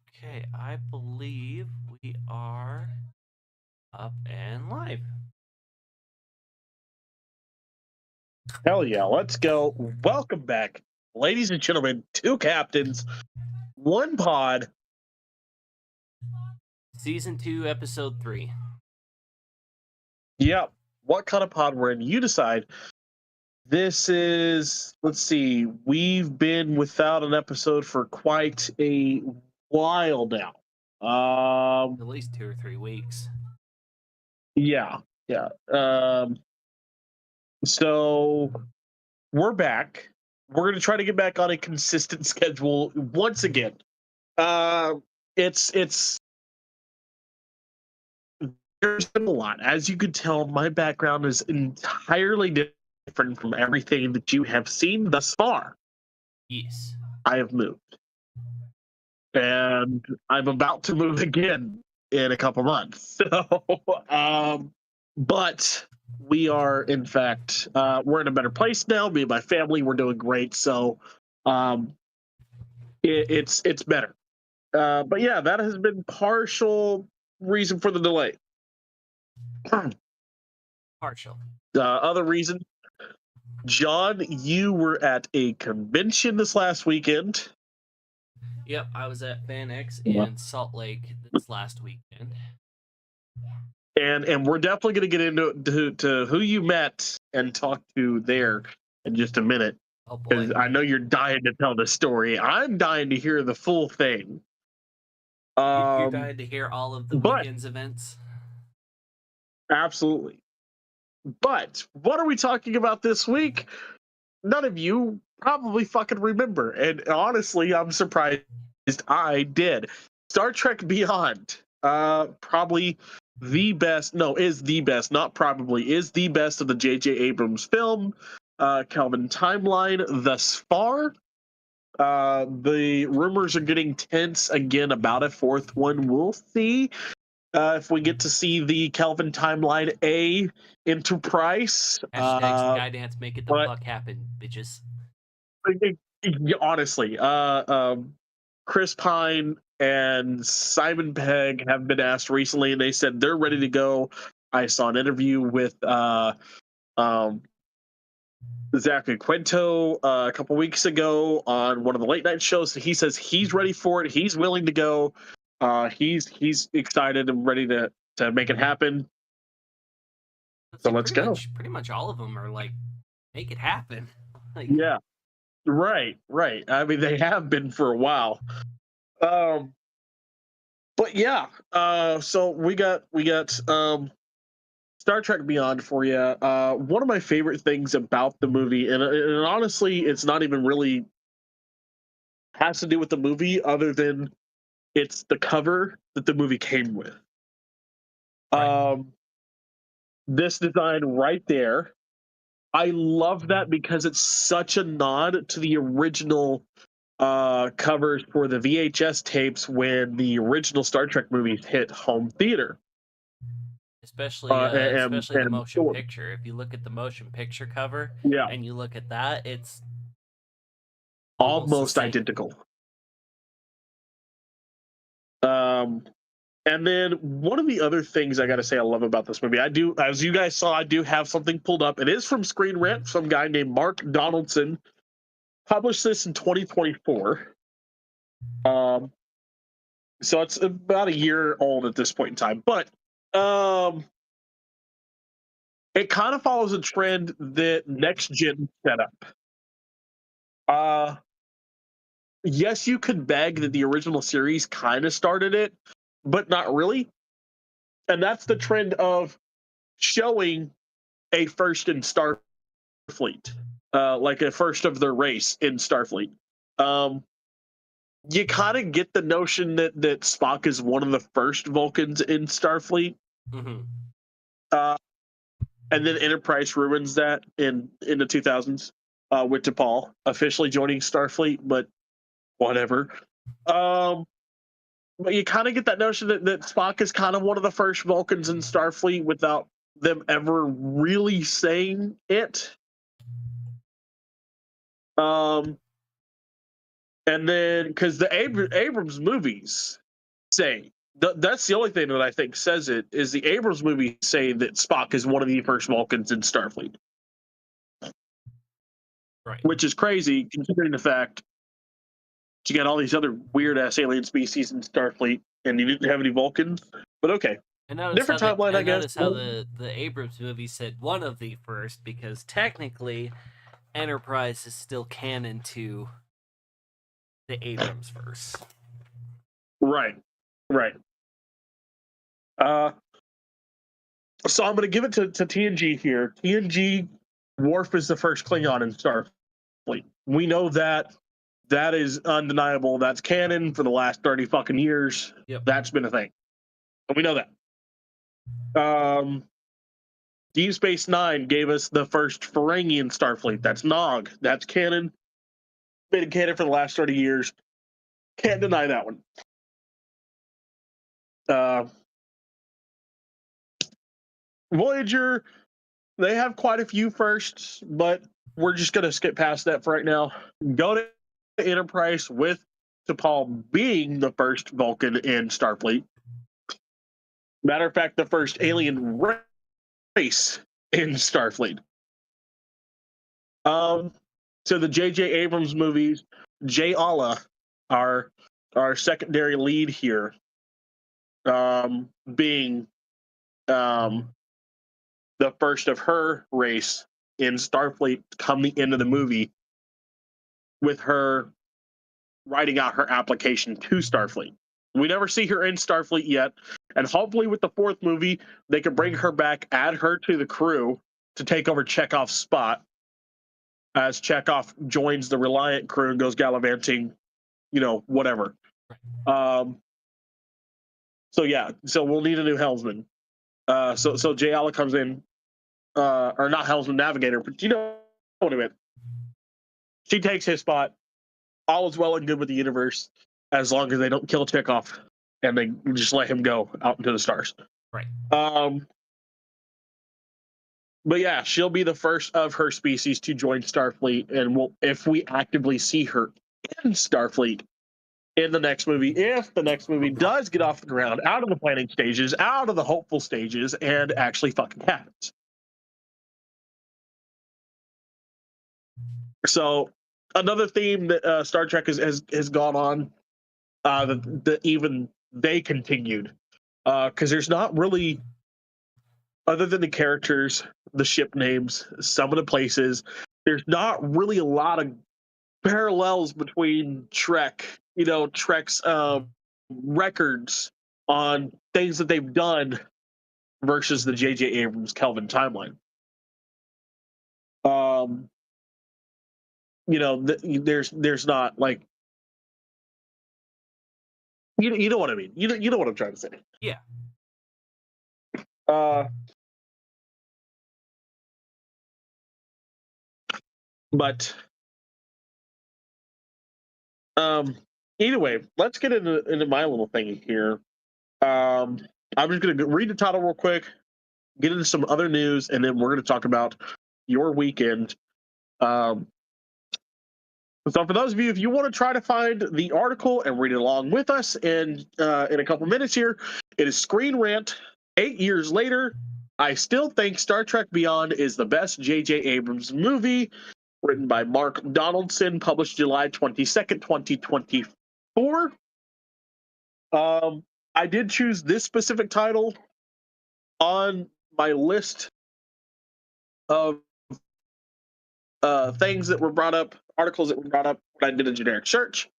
Okay, I believe we are up and live. Hell yeah, let's go. Welcome back, ladies and gentlemen, two captains, one pod. Season 2, Episode 3. Yep. What kind of pod we're in? You decide. This is, let's see, we've been without an episode for quite a while now. At least 2 or 3 weeks. Yeah, yeah. So we're back. We're going to try to get back on a consistent schedule once again. Uh, it's There's been a lot. As you could tell, my background is entirely different from everything that you have seen thus far. Yes. I have moved, and I'm about to move again in a couple months. So, but we are, in fact, we're in a better place now. Me and my family, we're doing great. So, um, it's better. But yeah, that has been partial reason for the delay. Partial. Other reason, John, you were at a convention this last weekend. Yep, I was at Fan X Yeah. in Salt Lake this last weekend. And we're definitely going to get into to who you met and talk to there in just a minute, Oh boy. because I know you're dying to tell the story. I'm dying to hear the full thing. You're Um, dying to hear all of the but weekend's events? absolutely. But what are we talking about this week? None of you probably fucking remember, and honestly, I'm surprised I did. Star Trek Beyond, probably the best. No, is the best. Not probably, is the best of the J.J. Abrams film. Kelvin timeline thus far. The rumors are getting tense again about a fourth one. We'll see if we get to see the Kelvin timeline A Enterprise. Hashtag Skydance, make it the But fuck happen, bitches. honestly, Chris Pine and Simon Pegg have been asked recently, and they said they're ready to go. I saw an interview with um, Zach Quinto a couple weeks ago on one of the late night shows. He says he's ready for it. He's willing to go. He's excited and ready to make it happen. Let's So see, let's go. pretty much all of them are like, make it happen. Like, Yeah, right. I mean, they have been for a while. Um, but yeah, so we got Star Trek Beyond for you. One of my favorite things about the movie, and honestly, it's not even really has to do with the movie, other than it's the cover that the movie came with. right. Um, this design right there, I love that because it's such a nod to the original covers for the VHS tapes when the original Star Trek movies hit home theater. Especially the And motion picture. If you look at the motion picture cover yeah, and you look at that, it's almost the almost same. identical. Um, and then one of the other things I got to say I love about this movie, I do, as you guys saw, I do have something pulled up. It is from Screen Rant. Some guy named Mark Donaldson published this in 2024. Um, so it's about a year old at this point in time, but um, it kind of follows a trend that Next Gen set up. Uh, yes, you could beg that the original series kind of started it, but not really. And that's the trend of showing a first in Starfleet, like a first of their race in Starfleet. Um, you kind of get the notion that Spock is one of the first Vulcans in Starfleet, Mm-hmm. uh, and then Enterprise ruins that in the 2000s with DePaul officially joining Starfleet, but whatever. Um, but you kind of get that notion that Spock is kind of one of the first Vulcans in Starfleet without them ever really saying it. Um, And then, because the Abrams movies say, that's the only thing that I think says it, is the Abrams movies say that Spock is one of the first Vulcans in Starfleet. Right. Which is crazy, considering the fact you got all these other weird-ass alien species in Starfleet, and you didn't have any Vulcans. But okay. And notice Different how timeline, I guess. notice how the Abrams movie said one of the first, because technically Enterprise is still canon to the Abrams verse. Right. So I'm going to give it to TNG here. TNG, Worf is the first Klingon in Starfleet. We know that. That is undeniable. That's canon for the last 30 fucking years. Yep. That's been a thing. And we know that. Deep Space Nine gave us the first Ferengi in Starfleet. That's Nog. That's canon. Been canon for the last 30 years. Can't deny that one. Voyager, they have quite a few firsts, but we're just going to skip past that for right now. Go to Enterprise with T'Pol being the first Vulcan in Starfleet. Matter of fact, the first alien race in Starfleet. So the J.J. Abrams movies, Jay Alla, our secondary lead here, being the first of her race in Starfleet come the end of the movie, with her writing out her application to Starfleet. We never see her in Starfleet yet, and hopefully with the fourth movie, they can bring her back, add her to the crew to take over Chekhov's spot, as Chekhov joins the Reliant crew and goes gallivanting, whatever. So we'll need a new helmsman. So Jay Alla comes in, or not helmsman, navigator, but you know what I mean. She takes his spot. All is well and good with the universe, as long as they don't kill Chekhov and they just let him go out into the stars. Right. But yeah, she'll be the first of her species to join Starfleet, and if we actively see her in Starfleet in the next movie, if the next movie does get off the ground, out of the planning stages, out of the hopeful stages, and actually fucking happens. So another theme that Star Trek has gone on, that even they continued, because there's not really, other than the characters, the ship names, some of the places, there's not really a lot of parallels between Trek, Trek's records on things that they've done versus the J.J. Abrams Kelvin timeline. There's not, like, you know what I mean. You know what I'm trying to say. Yeah. But either way, let's get into my little thing here. I'm just going to read the title real quick, get into some other news, and then we're going to talk about your weekend. So for those of you, if you want to try to find the article and read it along with us in a couple minutes here, it is Screen Rant. 8 years later, I still think Star Trek Beyond is the best J.J. Abrams movie, written by Mark Donaldson, published July 22nd, 2024. I did choose this specific title on my list of things that were brought up, articles that were brought up when I did a generic search,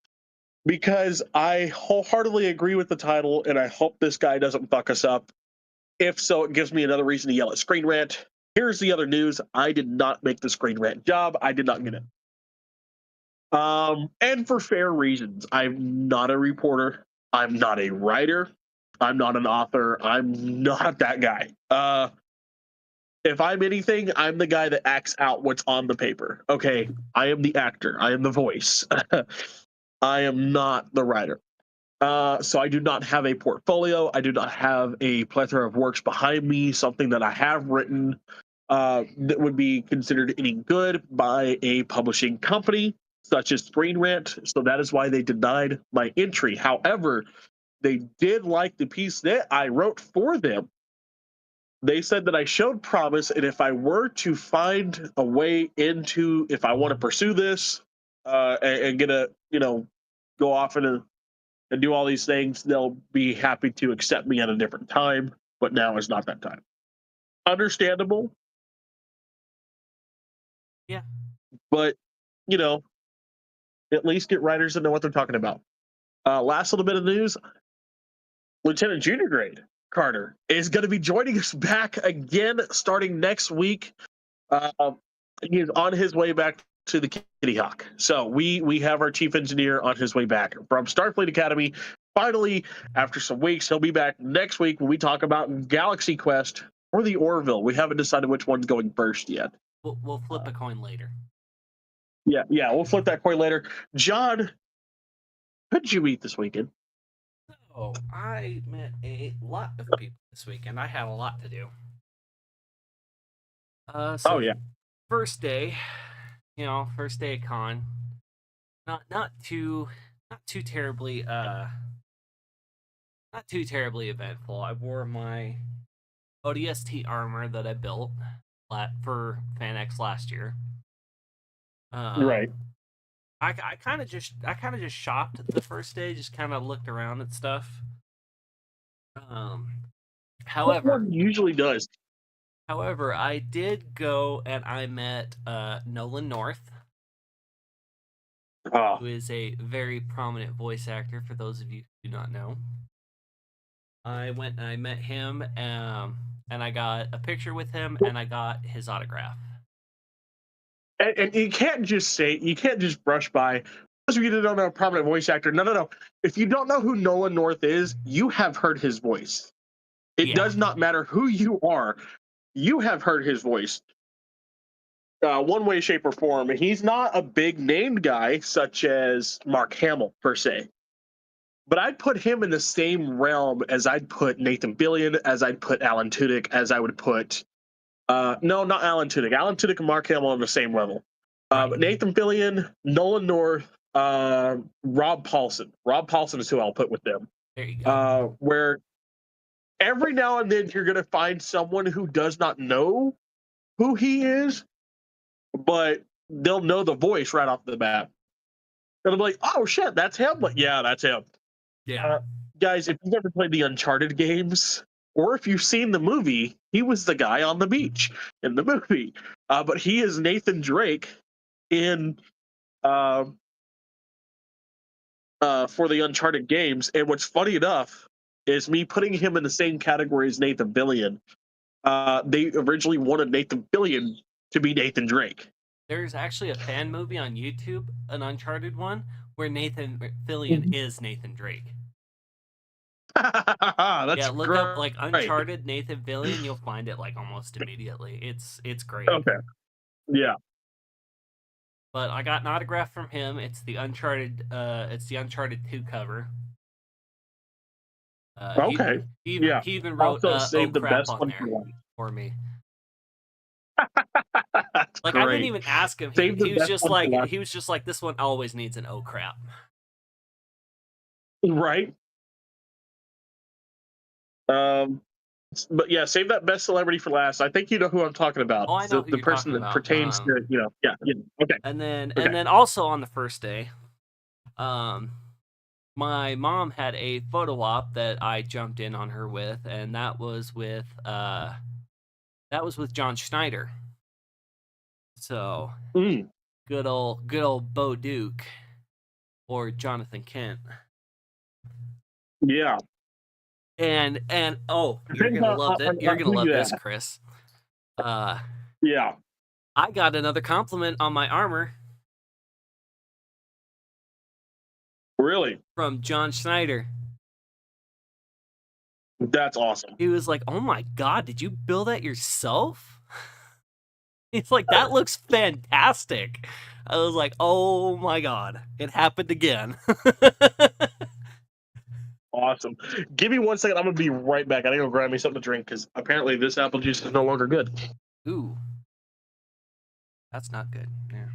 because I wholeheartedly agree with the title, and I hope this guy doesn't fuck us up. If so, it gives me another reason to yell at Screen Rant. Here's the other news. I did not make the Screen Rant job. I did not get it. And for fair reasons. I'm not a reporter. I'm not a writer. I'm not an author. I'm not that guy. If I'm anything, I'm the guy that acts out what's on the paper. Okay, I am the actor. I am the voice. I am not the writer. So I do not have a portfolio. I do not have a plethora of works behind me, something that I have written that would be considered any good by a publishing company. such as Screen Rant. So that is why they denied my entry. However, they did like the piece that I wrote for them. They said that I showed promise, and if I were to find a way into, if I want to pursue this and get a, go off and do all these things, they'll be happy to accept me at a different time. But now is not that time. Understandable, Yeah. but you know, at least get writers that know what they're talking about. Last little bit of news: Lieutenant Junior Grade Carter is going to be joining us back again starting next week. Uh, he is on his way back to the Kitty Hawk. So we have our chief engineer on his way back from Starfleet Academy. Finally, after some weeks, he'll be back next week when we talk about Galaxy Quest or the Orville. We haven't decided which one's going first yet. We'll flip a coin later. Yeah, we'll flip that coin later. John, what did you eat this weekend? Oh, I met a lot of people this weekend. I had a lot to do. Oh yeah, first day, first day of con. Not too terribly not too terribly eventful. I wore my ODST armor that I built for FanX last year. right. I kind of just shopped the first day, just kind of looked around at stuff. However, one usually does. However, I did go and I met Nolan North, who is a very prominent voice actor. For those of you who do not know, I went and I met him, and I got a picture with him, and I got his autograph. And you can't just brush by. Those of you that don't know a prominent voice actor, no. If you don't know who Nolan North is, you have heard his voice. It does not matter who you are. You have heard his voice. One way, shape, or form. He's not a big named guy such as Mark Hamill, per se. But I'd put him in the same realm as I'd put Nathan Fillion, as I'd put Alan Tudyk, as I would put no, not Alan Tudyk. Alan Tudyk and Mark Hamill on the same level. But Nathan Fillion, Nolan North, Rob Paulson. Rob Paulson is who I'll put with them. There you go. Where every now and then you're going to find someone who does not know who he is, but they'll know the voice right off the bat. And I'm like, oh shit, that's him. Like, yeah, that's him. Yeah. Guys, if you've ever played the Uncharted games, or if you've seen the movie, he was the guy on the beach in the movie. But he is Nathan Drake in for the Uncharted games. And what's funny enough is me putting him in the same category as Nathan Fillion. They originally wanted Nathan Fillion to be Nathan Drake. There's actually a fan movie on YouTube, an Uncharted one, where Nathan Fillion is Nathan Drake. That's look great. up like Uncharted Nathan Fillion, you'll find it like almost immediately. It's great. Okay. Yeah. But I got an autograph from him. It's the Uncharted 2 cover. Okay. He even wrote save the crap best on one there for me. That's like great. I didn't even ask him. He was just like this one always needs an oh crap. Right. But yeah, save that best celebrity for last. I think you know who I'm talking about. Oh, I know the person that pertains to yeah. Okay. And then also on the first day, my mom had a photo op that I jumped in on her with, and that was with John Schneider. So good old Bo Duke or Jonathan Kent. Yeah. And oh, you're gonna love it. You're gonna love this, Chris. Yeah. I got another compliment on my armor. Really? From John Schneider. That's awesome. He was like, "Oh my god, did you build that yourself?" He's like, "That looks fantastic." I was like, "Oh my god, it happened again." Awesome. Give me 1 second. I'm gonna be right back. I gotta go grab me something to drink because apparently this apple juice is no longer good. Ooh, that's not good. Yeah.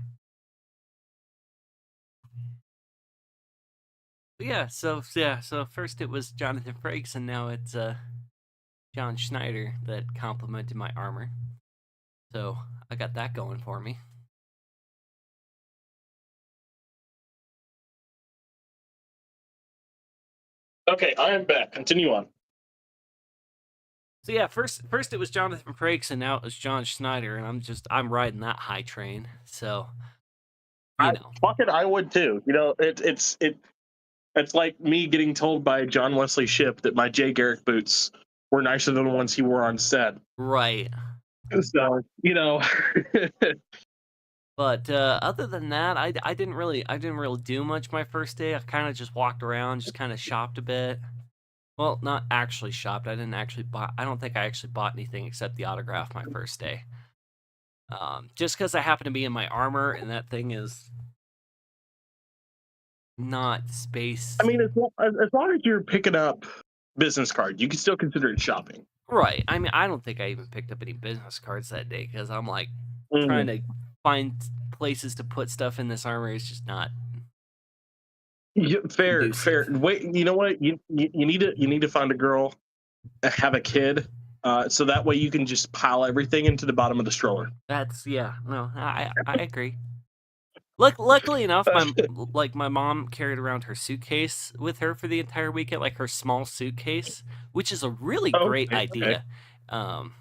So first it was Jonathan Frakes, and now it's John Schneider that complimented my armor. So I got that going for me. Okay, I am back. Continue on. So yeah, first it was Jonathan Frakes, and now it was John Schneider, and I'm riding that high train. So you I know, fuck it, I would too. You know, it's like me getting told by John Wesley Shipp that my Jay Garrick boots were nicer than the ones he wore on set. right. So, you know, But other than that, I didn't really do much my first day. I kind of just walked around, just kind of shopped a bit. Well, not actually shopped. I didn't actually buy. I don't think I actually bought anything except the autograph my first day. Just because I happen to be in my armor, and that thing is not space. I mean, as long as you're picking up business cards, you can still consider it shopping. Right. I mean, I don't think I even picked up any business cards that day because I'm like trying Mm. to find places to put stuff in this armor is just not Yeah, fair, conducive. fair. Wait, you know what? You need to find a girl, have a kid, so that way you can just pile everything into the bottom of the stroller. That's yeah. No, I agree. Luckily enough, my mom carried around her suitcase with her for the entire weekend, like her small suitcase, which is a really great Okay, okay, idea. Um,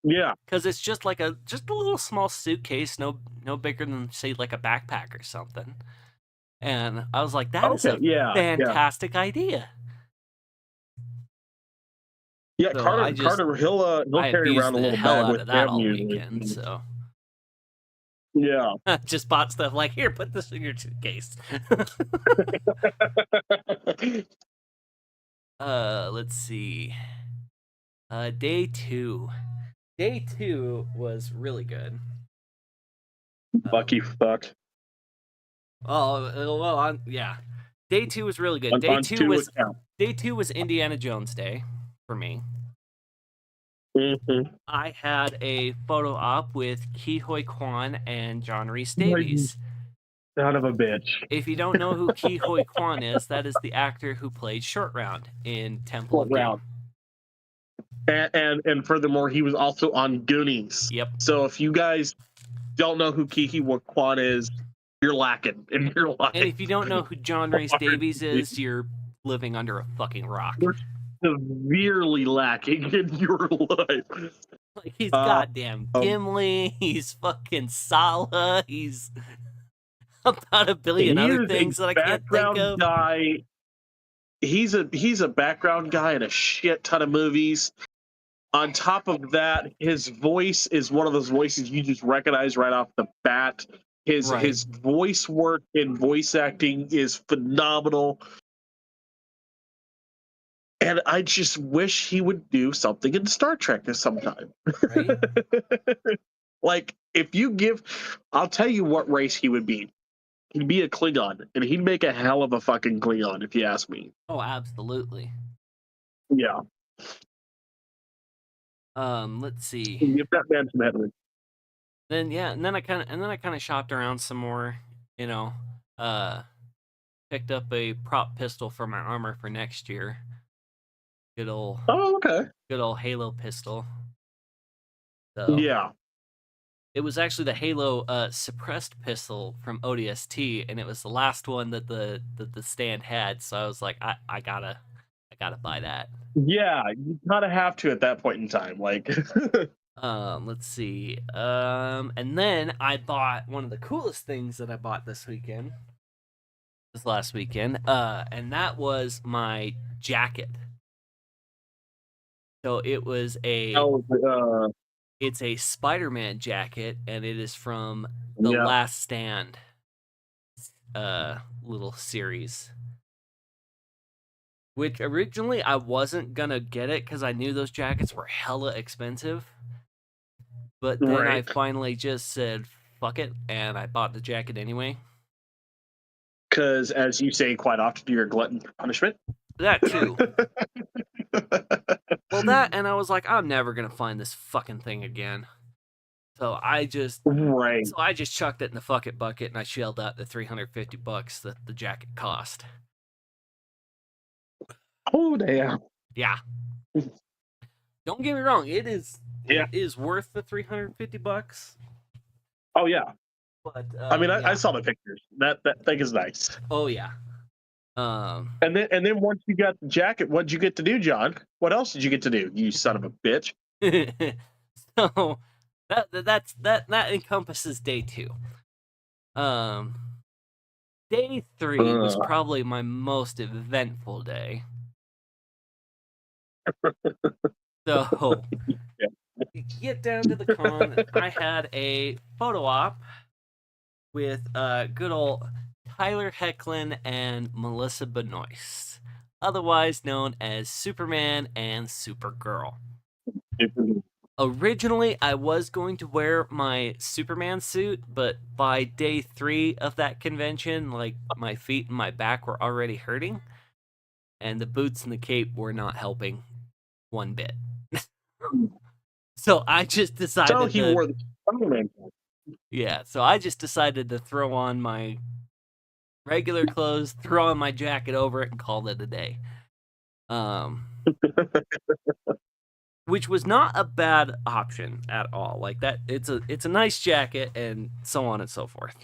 yeah, because it's just like a little small suitcase, no bigger than say like a backpack or something. And I was like, that is okay, a yeah, yeah, fantastic idea. yeah. So Carter, he'll I carry abused around a the little hell bag out with of that him all usually. weekend. So Yeah. just bought stuff like here, put this in your suitcase. Let's see. Day two. Day two was really good. Lucky fuck. Yeah. Day two was really good. On two account. Day two was Indiana Jones Day for me. Mm-hmm. I had a photo op with Ke Huy Quan and John Rhys You Davies. son of a bitch. If you don't know who Ke Huy Quan is, that is the actor who played Short Round in Temple Short of route. Doom. And furthermore, he was also on Goonies. Yep. So if you guys don't know who Kiki Kwan is, you're lacking in your life. And if you don't know who John Rhys Davies is, you're living under a fucking rock. You're severely lacking in your life. Like, he's goddamn Gimli, he's fucking Sala, he's about a billion He other is a things that I can't think background of. guy. He's a background guy in a shit ton of movies. On top of that, his voice is one of those voices you just recognize right off the bat. Right. His voice work and voice acting is phenomenal. And I just wish he would do something in Star Trek sometime. Right? Like, if you give, I'll tell you what race he would be. He'd be a Klingon, and he'd make a hell of a fucking Klingon, if you ask me. Oh, absolutely. Yeah. Let's see. Give that man some headroom. And then I kind of shopped around some more, you know. Picked up a prop pistol for my armor for next year. Good old Oh, okay. Halo pistol. So Yeah. it was actually the Halo suppressed pistol from ODST, and it was the last one that the stand had. So I was like, I gotta buy that. Yeah, you kind of have to at that point in time. Like, Let's see. And then I bought one of the coolest things that I bought this last weekend. And that was my jacket. So it was oh, it's a Spider-Man jacket, and it is from the yeah. Last Stand little series. Which originally I wasn't gonna get it because I knew those jackets were hella expensive. But then I Right. finally just said fuck it, and I bought the jacket anyway. Because, as you say quite often, you're a glutton for punishment. That too. Well, that, and I was like, I'm never gonna find this fucking thing again. So I just Right. chucked it in the fuck it bucket, and I shelled out the $350 that the jacket cost. Oh damn. Yeah. Don't get me wrong, it Yeah. is worth the $350. Oh yeah. But I mean, I yeah. saw the pictures. That thing is nice. Oh yeah. Um And then once you got the jacket, what'd you get to do, John? What else did you get to do? You son of a bitch. so that encompasses day 2. Um Day 3 was Ugh. probably my most eventful day. So, Yeah. you get down to the con, I had a photo op with good old Tyler Hecklin and Melissa Benoist, otherwise known as Superman and Supergirl. Originally, I was going to wear my Superman suit, but by day 3 of that convention, like, my feet and my back were already hurting, and the boots and the cape were not helping one bit. So I just So decided he to wore the Spider-Man. so I just decided to throw on my regular clothes, throw on my jacket over it, and called it a day. Um, which was not a bad option at all. Like that, it's a nice jacket and so on and so forth.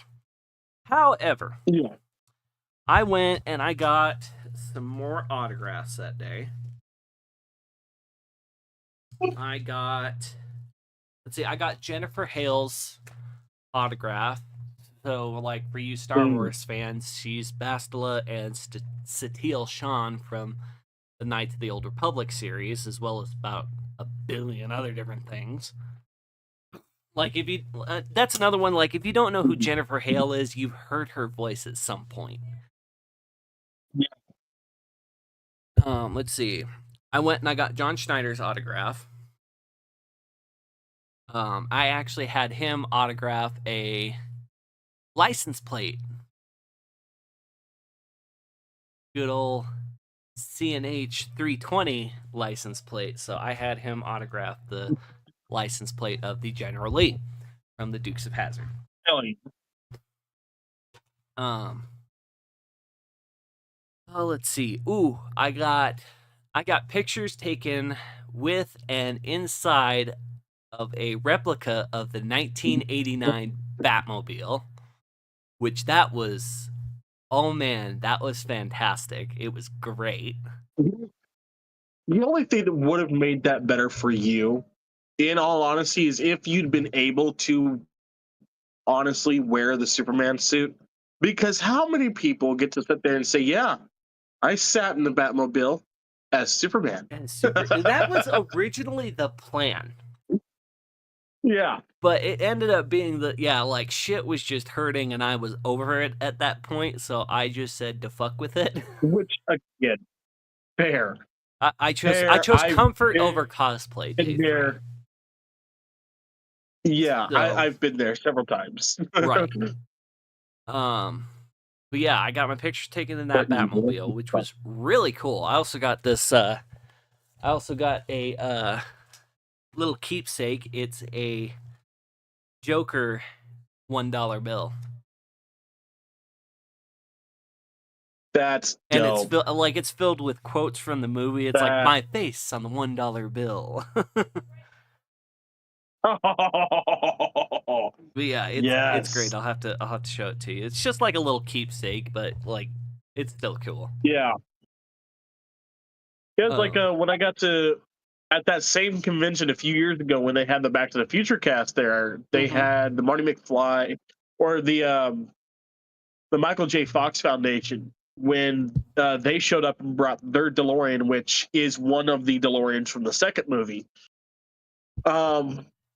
However, Yeah. I went and I got some more autographs that day. I got I got Jennifer Hale's autograph. So, like, for you Star Mm. Wars fans, she's Bastila and Satele Shan from the Knights of the Old Republic series, as well as about a billion other different things. Like, if you, that's another one. Like, if you don't know who Jennifer Hale is, you've heard her voice at some point. Yeah. Let's see. I went and I got John Schneider's autograph. I actually had him autograph a license plate. Good old CNH 320 license plate. So I had him autograph the license plate of the General Lee from the Dukes of Hazzard. Really? Oh, let's see. Ooh, I got pictures taken with and inside of a replica of the 1989 Batmobile, which that was, oh man, that was fantastic. It was great. The only thing that would have made that better for you, in all honesty, is if you'd been able to honestly wear the Superman suit. Because how many people get to sit there and say, "Yeah, I sat in the Batmobile as Superman." And that was originally the plan. Yeah. But it ended up being that, yeah, like, shit was just hurting and I was over it at that point, so I just said to fuck with it. Which again, fair. I Fair. chose I've comfort been over cosplay day 3. there. Yeah, So, I've been there several times. right. But yeah, I got my picture taken in that Batmobile, which was really cool. I also got this I also got a little keepsake. It's a Joker $1 bill. That's And it's dope. it's filled with quotes from the movie. It's like That my face on the $1 bill. But yeah, it's great. yes. I'll have to show it to you. It's just like a little keepsake, but like it's still cool. Yeah. It was like Um, when I got to at that same convention a few years ago when they had the Back to the Future cast there, they mhm. had the Marty McFly or the Michael J. Fox Foundation when they showed up and brought their DeLorean, which is one of the DeLoreans from the second movie.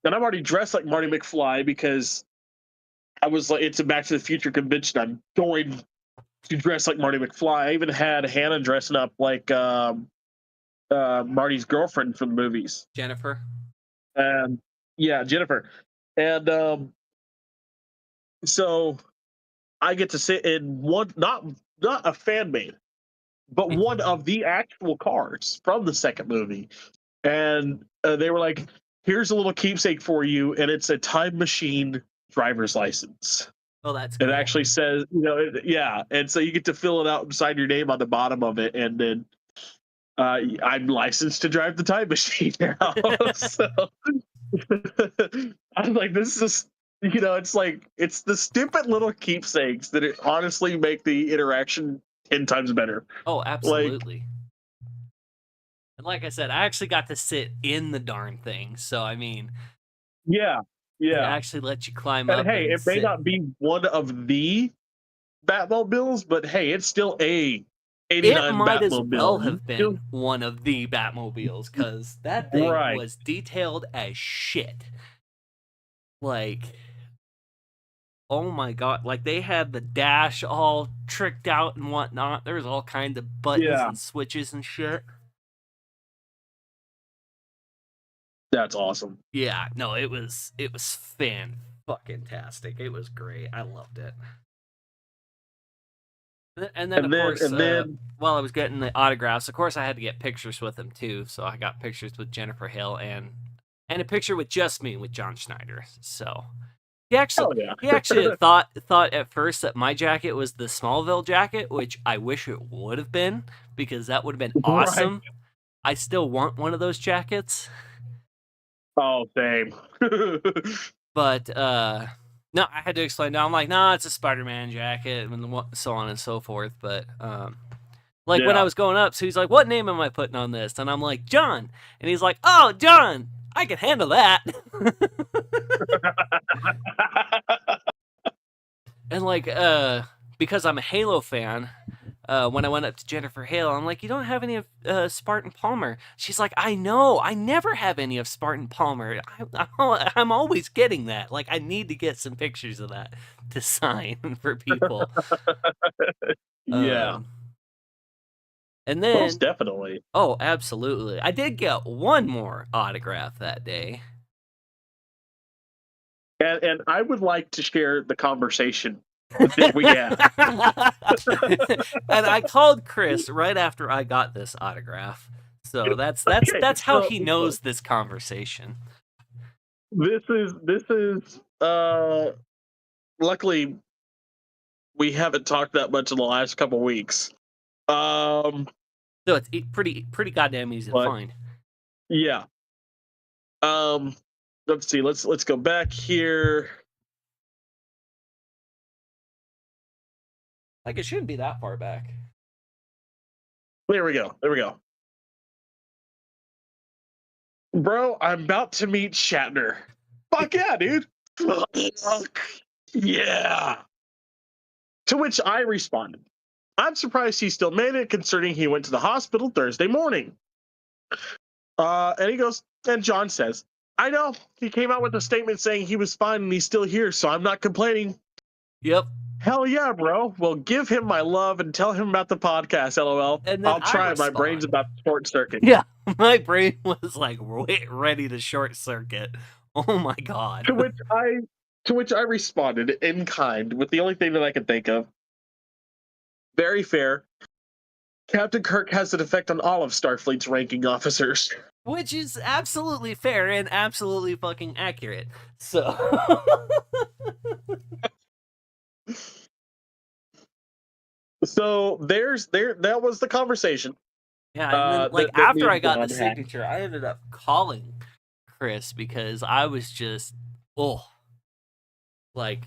And I'm already dressed like Marty McFly because I was like, it's a Back to the Future convention. I'm going to dress like Marty McFly. I even had Hannah dressing up like Marty's girlfriend from the movies. Jennifer. And yeah, Jennifer. And so I get to sit in one, not a fan made, but one of the actual cars from the second movie. And they were like, "Here's a little keepsake for you, and it's a time machine driver's license." Oh, that's It cool. actually says, yeah, and so you get to fill it out and sign your name on the bottom of it, and then I'm licensed to drive the time machine now. So I'm like, this is, it's like, it's the stupid little keepsakes that it honestly make the interaction 10 times better. Oh, Like, absolutely. And like I said, I actually got to sit in the darn thing. So I mean, yeah, they yeah. actually let you climb And up hey, and it may sit. not be one of the Batmobiles, but hey, it's still a It 89 might as Batmobile. well And you have still, been one of the Batmobiles because that thing right. was detailed as shit. Like, oh my god, like they had the dash all tricked out and whatnot. There was all kinds of buttons Yeah, and switches and shit. that's awesome. Yeah, no, it was fan fucking tastic. It was great. I loved it. And then of And then, course, and then, while I was getting the autographs, of course I had to get pictures with him too. So I got pictures with Jennifer Hill and a picture with just me with John Schneider. So he actually hell yeah. he actually thought at first that my jacket was the Smallville jacket, which I wish it would have been because that would have been Right. awesome. I still want one of those jackets, Oh, same. but no, I had to explain. No, I'm like, nah, it's a Spider-Man jacket, and so on and so forth. But like when I Yeah. was going up, so he's like, "What name am I putting on this?" And I'm like, "John," and he's like, "Oh, John, I can handle that." And like, because I'm a Halo fan, when I went up to Jennifer Hale, I'm like, "You don't have any of Spartan Palmer?" She's like, "I know, I never have any of Spartan Palmer. I'm always getting that. Like, I need to get some pictures of that to sign for people." Yeah, Um, and most then, definitely. oh, absolutely, I did get one more autograph that day. And I would like to share the conversation that we had. And I called Chris right after I got this autograph. So that's that's Okay, that's how so he knows this conversation. this is luckily we haven't talked that much in the last couple weeks. Um, So it's pretty goddamn easy to but find. yeah. Um, let's see. Let's go back here. Like it shouldn't be that far back. There we go. There we go. Bro, I'm about to meet Shatner. Fuck yeah, dude. Fuck yeah. To which I responded, I'm surprised he still made it, considering he went to the hospital Thursday morning. And he goes, and John says, I know. He came out with a statement saying he was fine and he's still here, so I'm not complaining. Yep. Hell yeah, bro. Well, give him my love and tell him about the podcast, lol. And then I'll I try. My brain's respond. about to short circuit. Yeah, my brain was like ready to short circuit. Oh my god. To which I to which I responded in kind with the only thing that I could think of. Very fair. Captain Kirk has an effect on all of Starfleet's ranking officers. Which is absolutely fair and absolutely fucking accurate. So So there that was the conversation. yeah, and then like That me after I and got the John had. signature, I ended up calling Chris because I was just oh like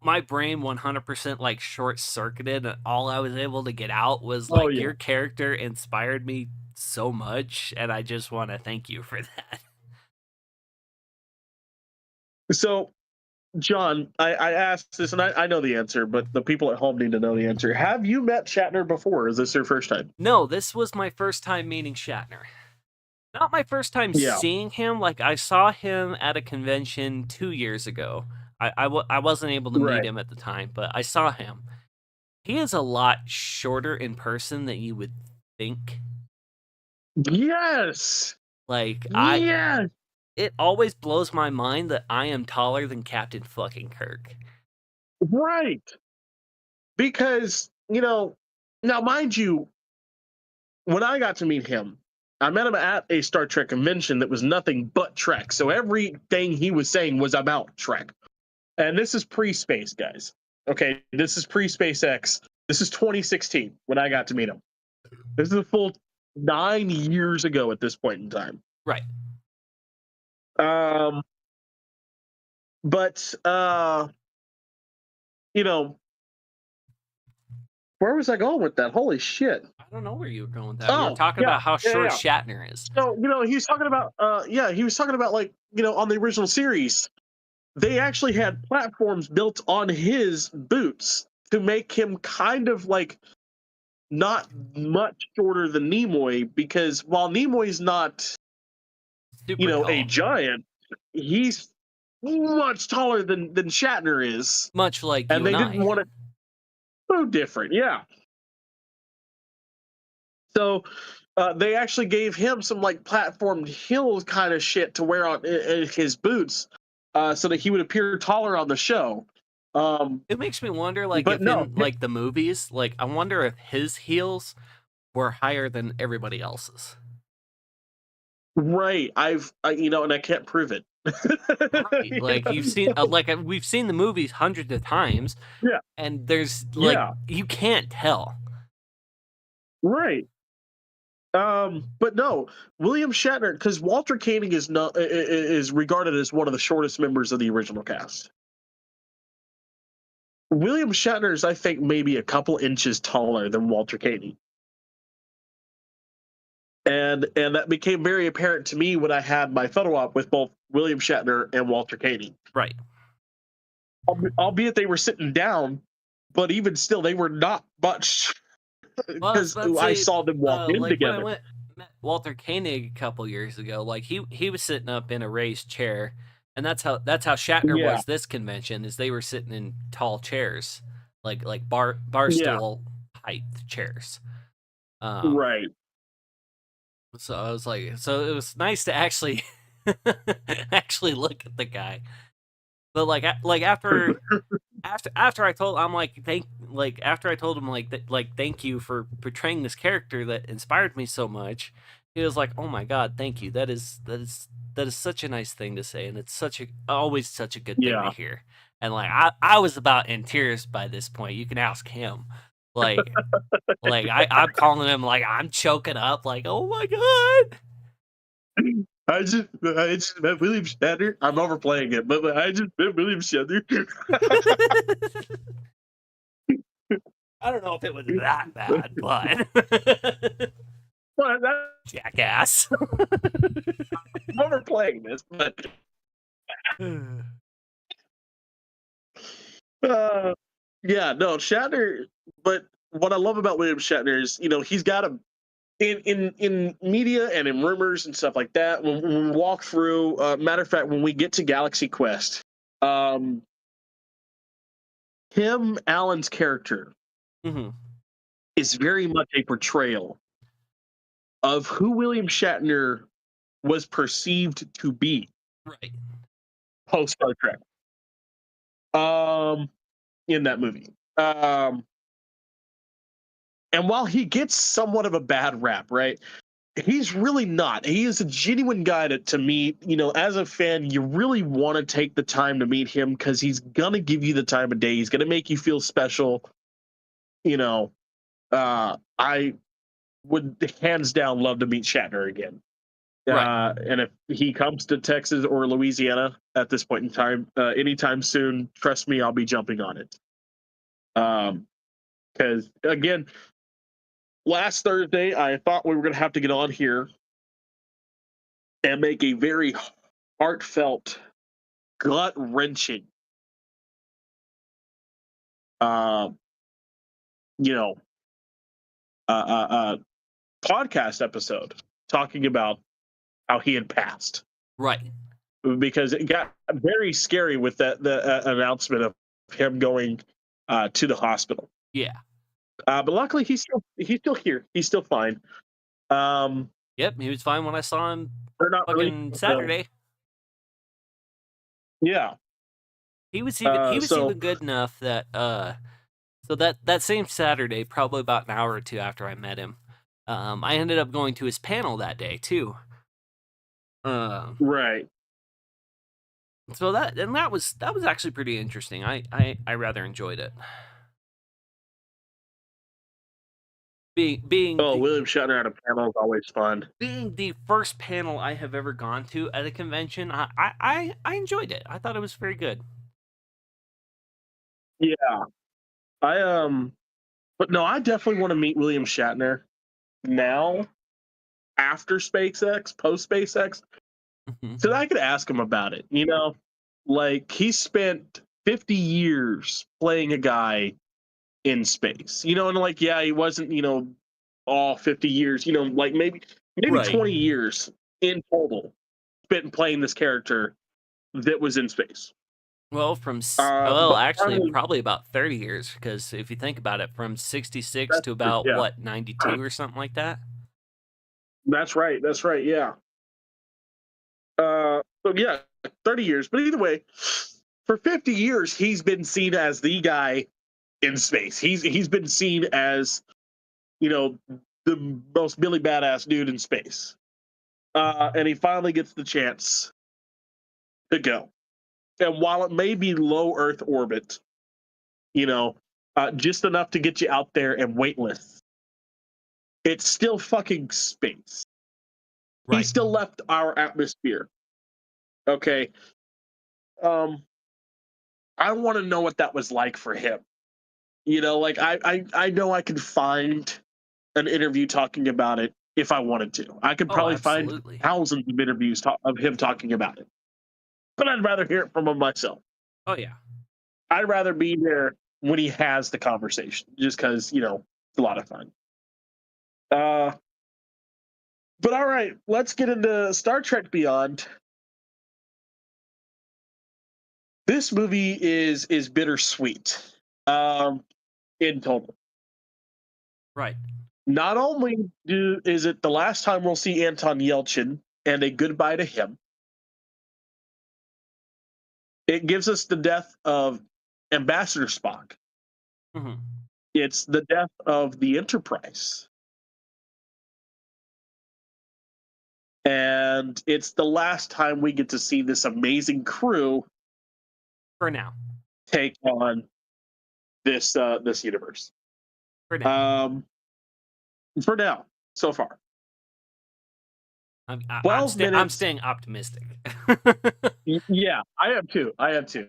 my brain 100% like short circuited and all I was able to get out was Oh like yeah. your character inspired me so much and I just want to thank you for that. So John, I asked this, and I know the answer, but the people at home need to know the answer. Have you met Shatner before? Is this your first time? No, this was my first time meeting Shatner. Not my first time Yeah. seeing him. Like I saw him at a convention 2 years ago. I wasn't able to meet Right. him at the time, but I saw him. He is a lot shorter in person than you would think. Yes. Like Yes. it always blows my mind that I am taller than Captain fucking Kirk. Right. Because, now mind you, when I got to meet him, I met him at a Star Trek convention that was nothing but Trek. So everything he was saying was about Trek. And this is pre-space, guys. Okay, this is pre-SpaceX. This is 2016 when I got to meet him. This is a full 9 years ago at this point in time. Right. Um, but you know, where was I going with that? Holy shit! I don't know where you were going with that. We were Oh, talking yeah, about how yeah, short yeah. Shatner is. So he was talking about he was talking about, like, on the original series, they actually had platforms built on his boots to make him kind of like not much shorter than Nimoy, because while Nimoy's not, Super a tall. giant, he's much taller than Shatner is, Much like and you they and didn't I. want it so different. Yeah. So they actually gave him some like platformed heel kind of shit to wear on his boots, so that he would appear taller on the show. Um, It makes me wonder, like, but if no, in like the movies, like I wonder if his heels were higher than everybody else's. right? And I can't prove it. Right. Like you've seen, we've seen the movies hundreds of times, Yeah, and there's like yeah, you can't tell. right. But no, William Shatner, because Walter Koenig is not is regarded as one of the shortest members of the original cast. William Shatner is, I think, maybe a couple inches taller than Walter Koenig, and that became very apparent to me when I had my photo op with both William Shatner and Walter Koenig. Right. Albeit they were sitting down, but even still, they were not much, Well, I was because about to I say, saw them walk in like when I together. met Walter Koenig a couple years ago, like he was sitting up in a raised chair, and that's how Shatner Yeah, was this convention, is they were sitting in tall chairs, like bar yeah, stool height chairs. Um, right. so I was like, so it was nice to actually actually look at the guy, but like after I told, I'm like, after I told him thank you for portraying this character that inspired me so much. He was like, oh my god, thank you, that is such a nice thing to say, and it's always such a good thing to Yeah. hear. And like I was about in tears by this point. You can ask him. like I'm calling him, like I'm choking up, like, oh my god. I just met William Shatner. I'm overplaying it, but I just met William Shatner. I don't know if it was that bad, but Well, jackass. I'm overplaying this, but uh, yeah, no, Shatner. But what I love about William Shatner is, he's got a in media and in rumors and stuff like that. When we walk through, matter of fact, when we get to Galaxy Quest, um, Tim Allen's character Mhm. is very much a portrayal of who William Shatner was perceived to be Right. post Star Trek. Um, in that movie. And while he gets somewhat of a bad rap, right? He's really not. He is a genuine guy to meet. As a fan, you really want to take the time to meet him, because he's gonna give you the time of day. He's gonna make you feel special. I would hands down love to meet Shatner again. Right. And if he comes to Texas or Louisiana at this point in time, anytime soon, trust me, I'll be jumping on it. Because again, last Thursday, I thought we were going to have to get on here and make a very heartfelt, gut wrenching, uh, you know, podcast episode talking about how he had passed, Right. because it got very scary with the announcement of him going to the hospital. Yeah. But luckily, he's still here. He's still fine. Um, Yep, he was fine when I saw him they're not really. fucking Saturday. Yeah. He was even So good enough that so that same Saturday, probably about an hour or two after I met him, I ended up going to his panel that day too. Um right. so that was actually pretty interesting. I rather enjoyed it. being Oh, the William Shatner at a panel is always fun. being the first panel I have ever gone to at a convention, I enjoyed it. I thought it was very good. Yeah, I but no, I definitely want to meet William Shatner now after SpaceX, post SpaceX, Mhm. so that I could ask him about it. Like he spent 50 years playing a guy in space. And like yeah, he wasn't all 50 years. Like maybe Right. 20 years in total spent playing this character that was in space. Well, well, But actually, finally, probably about 30 years, because if you think about it, from 66 that's to true. about, Yeah, what, 92 or something like that? that's right. That's right. Yeah. So yeah, 30 years. But either way, for 50 years, he's been seen as the guy in space. He's been seen as you know the most Billy badass dude in space. And he finally gets the chance to go. And while it may be low Earth orbit, you know, just enough to get you out there and weightless, it's still fucking space. He Right. still left our atmosphere. Okay. Um, I want to know what that was like for him. Like I know I could find an interview talking about it if I wanted to. I could Oh, probably find absolutely. thousands of interviews of him talking about it. But I'd rather hear it from him myself. Oh, yeah. I'd rather be there when he has the conversation, just because it's a lot of fun. Uh, but all right, let's get into Star Trek Beyond. This movie is bittersweet. In total. Right. Not only is it the last time we'll see Anton Yelchin and a goodbye to him, it gives us the death of Ambassador Spock. Mhm. It's the death of the Enterprise. And it's the last time we get to see this amazing crew For now. take on this universe. For now. Um, for now, so far, I'm 12 I'm minutes. staying optimistic. Yeah, I am too. I am too.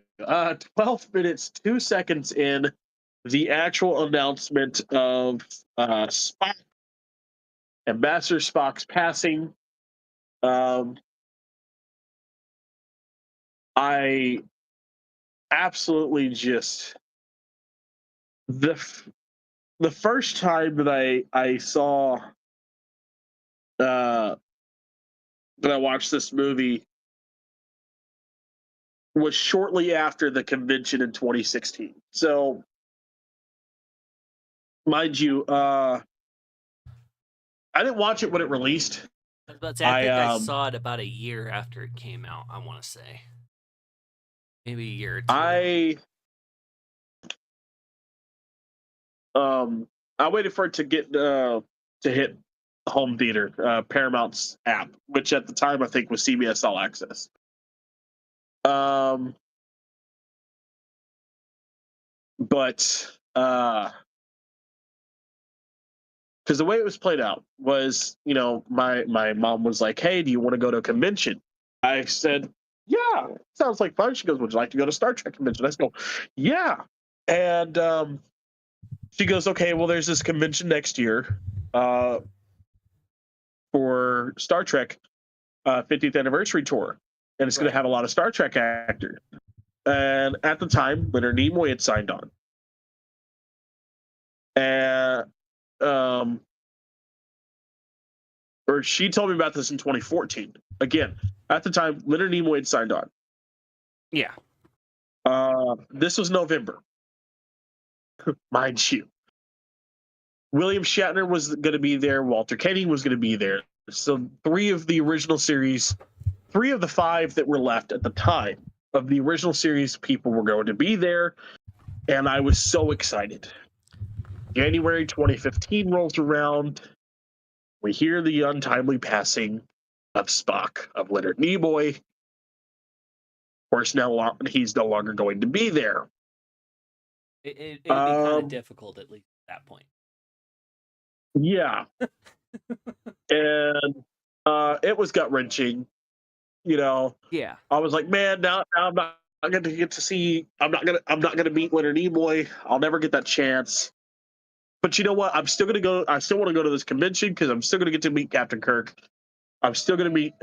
12 minutes 2 seconds in, the actual announcement of Spock, Ambassador Spock's passing. Um, I absolutely just the the first time that I saw uh, that I watched this movie was shortly after the convention in 2016. So, mind you, I didn't watch it when it released. I was about to say, I I think I saw it about a year after it came out, I want to say. Maybe a year or two. I I waited for it to get to hit home theater, Paramount's app, which at the time I think was CBS All Access. Um, but because the way it was played out was, my mom was like, "Hey, do you want to go to a convention?" I said, "Yeah, sounds like fun." She goes, "Would you like to go to Star Trek convention?" I go, "Yeah," and she goes, "Okay, well, there's this convention next year uh, for Star Trek 50th anniversary tour, and it's going to Right. have a lot of Star Trek actors." And at the time, Leonard Nimoy had signed on, and or she told me about this in 2014. Again, at the time, Leonard Nimoy had signed on. Yeah. This was November, mind you. William Shatner was going to be there. Walter Kenny was going to be there. So three of the original series, three of the five that were left at the time of the original series, people were going to be there, and I was so excited. January 2015 rolls around. We hear the untimely passing of Spock, of Leonard Nimoy. Of course, now he's no longer going to be there. It would be kind of Um, difficult, at least at that point. Yeah, and it was gut wrenching. You know, Yeah. I was like, man, now I'm not gonna get to see. I'm not gonna meet Leonard Nimoy. I'll never get that chance. But you know what? I'm still gonna go. I still want to go to this convention because I'm still gonna get to meet Captain Kirk. I'm still gonna meet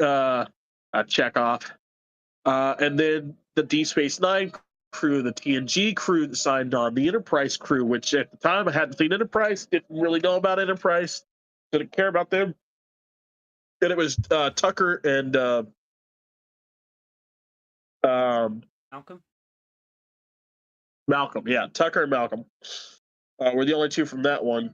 Chekhov, and then the D Space Nine crew, the TNG crew that signed on, the Enterprise crew, which at the time I hadn't seen Enterprise, didn't really know about Enterprise, didn't care about them. And it was Tucker and um, Malcolm? Malcolm. Yeah, Tucker and Malcolm were the only two from that one.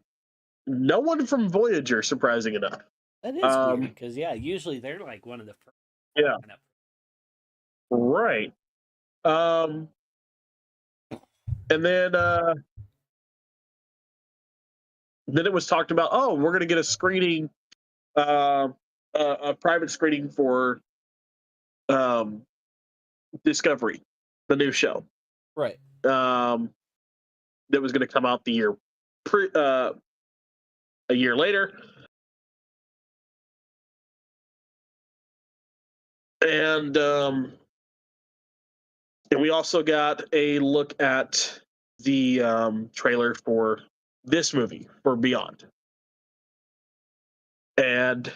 No one from Voyager, surprising enough. That is weird Um, because yeah, usually they're like one of the first. yeah, right. Um, and then it was talked about. Oh, we're going to get a screening, uh, a private screening for um, Discovery, the new show. Right. Um, that was going to come out a year later, and we also got a look at the trailer for this movie for Beyond, and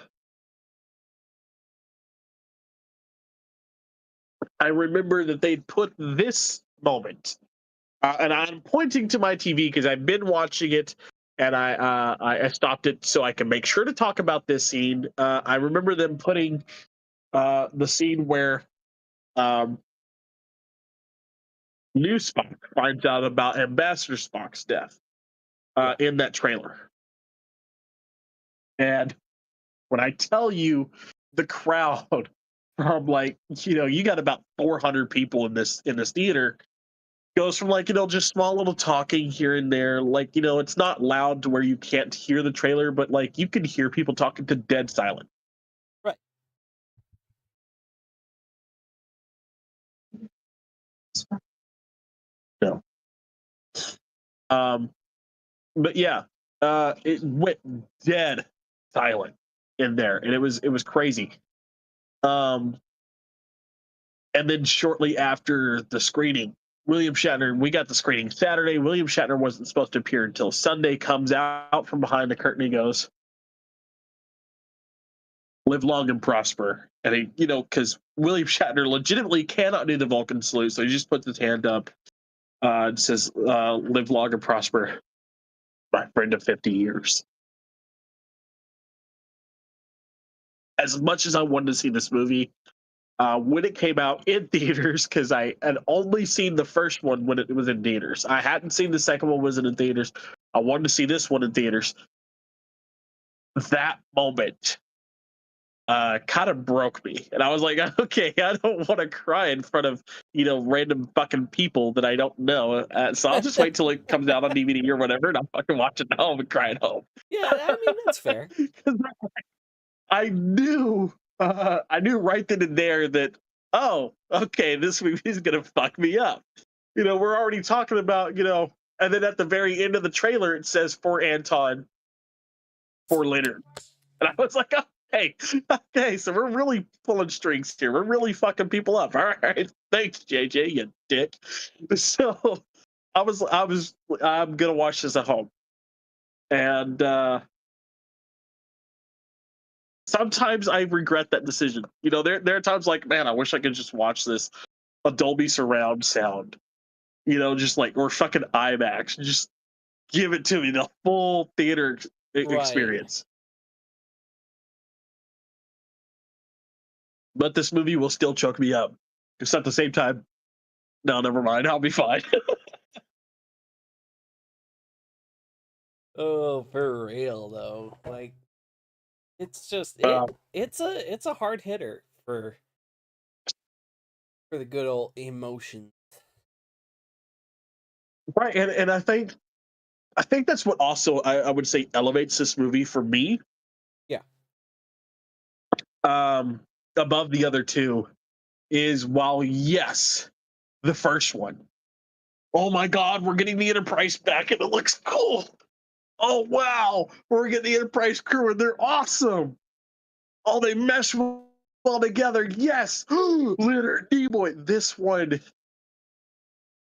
I remember that they put this moment, and I'm pointing to my TV because I've been watching it, and I stopped it so I can make sure to talk about this scene. I remember them putting the scene where um, new Spock finds out about Ambassador Spock's death Yeah. in that trailer, and when I tell you the crowd from like you got about 400 people in this theater goes from like just small little talking here and there, like it's not loud to where you can't hear the trailer, but like you can hear people talking to dead silent. Right. No. um but yeah, it went dead silent in there, and it was crazy. um and then shortly after the screening, William Shatner, we got the screening Saturday. William Shatner wasn't supposed to appear until Sunday. Comes out from behind the curtain. He goes, "Live long and prosper." And he, because William Shatner legitimately cannot do the Vulcan salute, so he just puts his hand up and says, "Live long and prosper, my friend of 50 years." As much as I wanted to see this movie, when it came out in theaters, because I had only seen the first one when it was in theaters. I hadn't seen the second one was in theaters. I wanted to see this one in theaters. That moment kind of broke me, and I was like, okay, I don't want to cry in front of random fucking people that I don't know. So I'll just wait till it comes out on DVD or whatever, and I'll fucking watch it at home and cry at home. Yeah, I mean that's fair. 'Cause I knew right then and there that, oh, okay, this movie is gonna fuck me up. We're already talking about, and then at the very end of the trailer it says for Anton, for Leonard. And I was like, okay, okay, so we're really pulling strings here. We're really fucking people up. All right. Thanks, JJ, you dick. So I'm gonna watch this at home. And sometimes I regret that decision. There are times like, man, I wish I could just watch this a Dolby surround sound. Just like, or fucking IMAX. Just give it to me, the full theater Right. experience. But this movie will still choke me up. Because at the same time, no, never mind. I'll be fine. Oh, for real though. Like it's just uh, it's a hard hitter for the good old emotion. right, and I think that's what also I would say elevates this movie for me, Yeah. um, above the other two, is while yes, the first one, oh my god, we're getting the Enterprise back and it looks cool. oh wow, we're getting the Enterprise crew and they're awesome. Oh, they mesh well together. Yes, Leonard Nimoy. This one,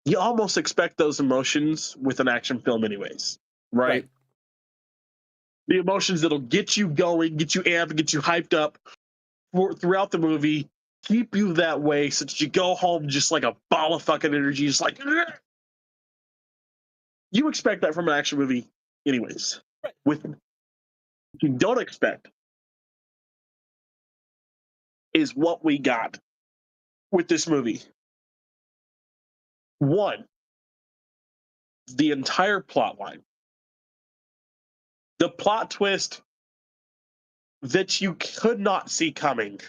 you almost expect those emotions with an action film, anyways, right? Right. The emotions that'll get you going, get you amped, get you hyped up throughout the movie, keep you that way, so that you go home just like a ball of fucking energy, just like you expect that from an action movie, anyways. Right. With what you don't expect is what we got with this movie. One, the entire plot line, the plot twist that you could not see coming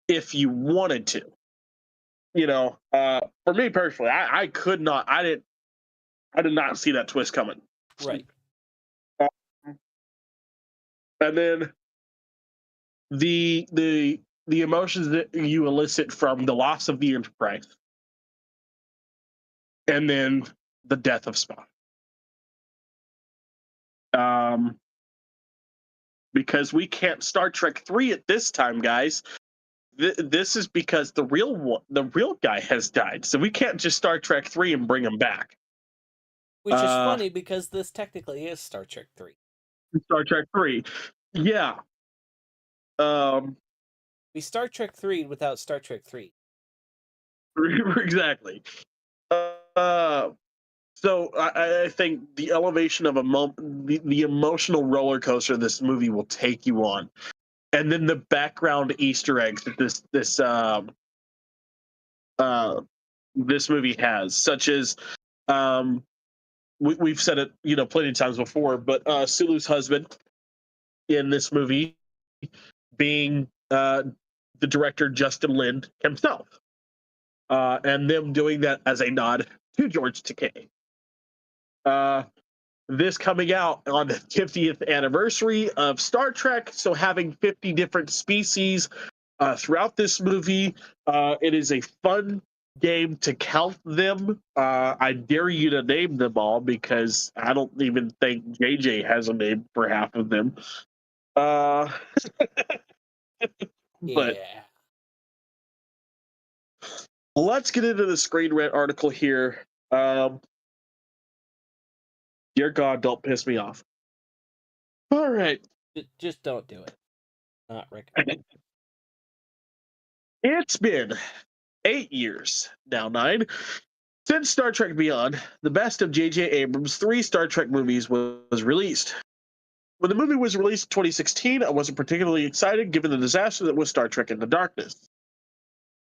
if you wanted to. For me personally, I could not, I did not see that twist coming. Right. And then the emotions that you elicit from the loss of the Enterprise, and then the death of Spock. Because we can't Star Trek 3 at this time, guys. This is because the real guy has died, so we can't just Star Trek 3 and bring him back. Which is funny because this technically is Star Trek 3. Star Trek 3, yeah. We Star Trek 3 without Star Trek 3. Exactly. So I think the elevation of the emotional roller coaster this movie will take you on, and then the background Easter eggs that this movie has, such as we've said it plenty of times before, but Sulu's husband in this movie being the director Justin Lin himself, and them doing that as a nod to George Takei. This coming out on the 50th anniversary of Star Trek, so having 50 different species throughout this movie, it is a fun game to count them. I dare you to name them all because I don't even think JJ has a name for half of them. But Yeah. let's get into the Screen Rant article here. Dear God, don't piss me off. All right. Just don't do it. Not recommend. It's been 8 years, now 9, since Star Trek Beyond, the best of J.J. Abrams' 3 Star Trek movies was released. When the movie was released in 2016, I wasn't particularly excited given the disaster that was Star Trek Into Darkness.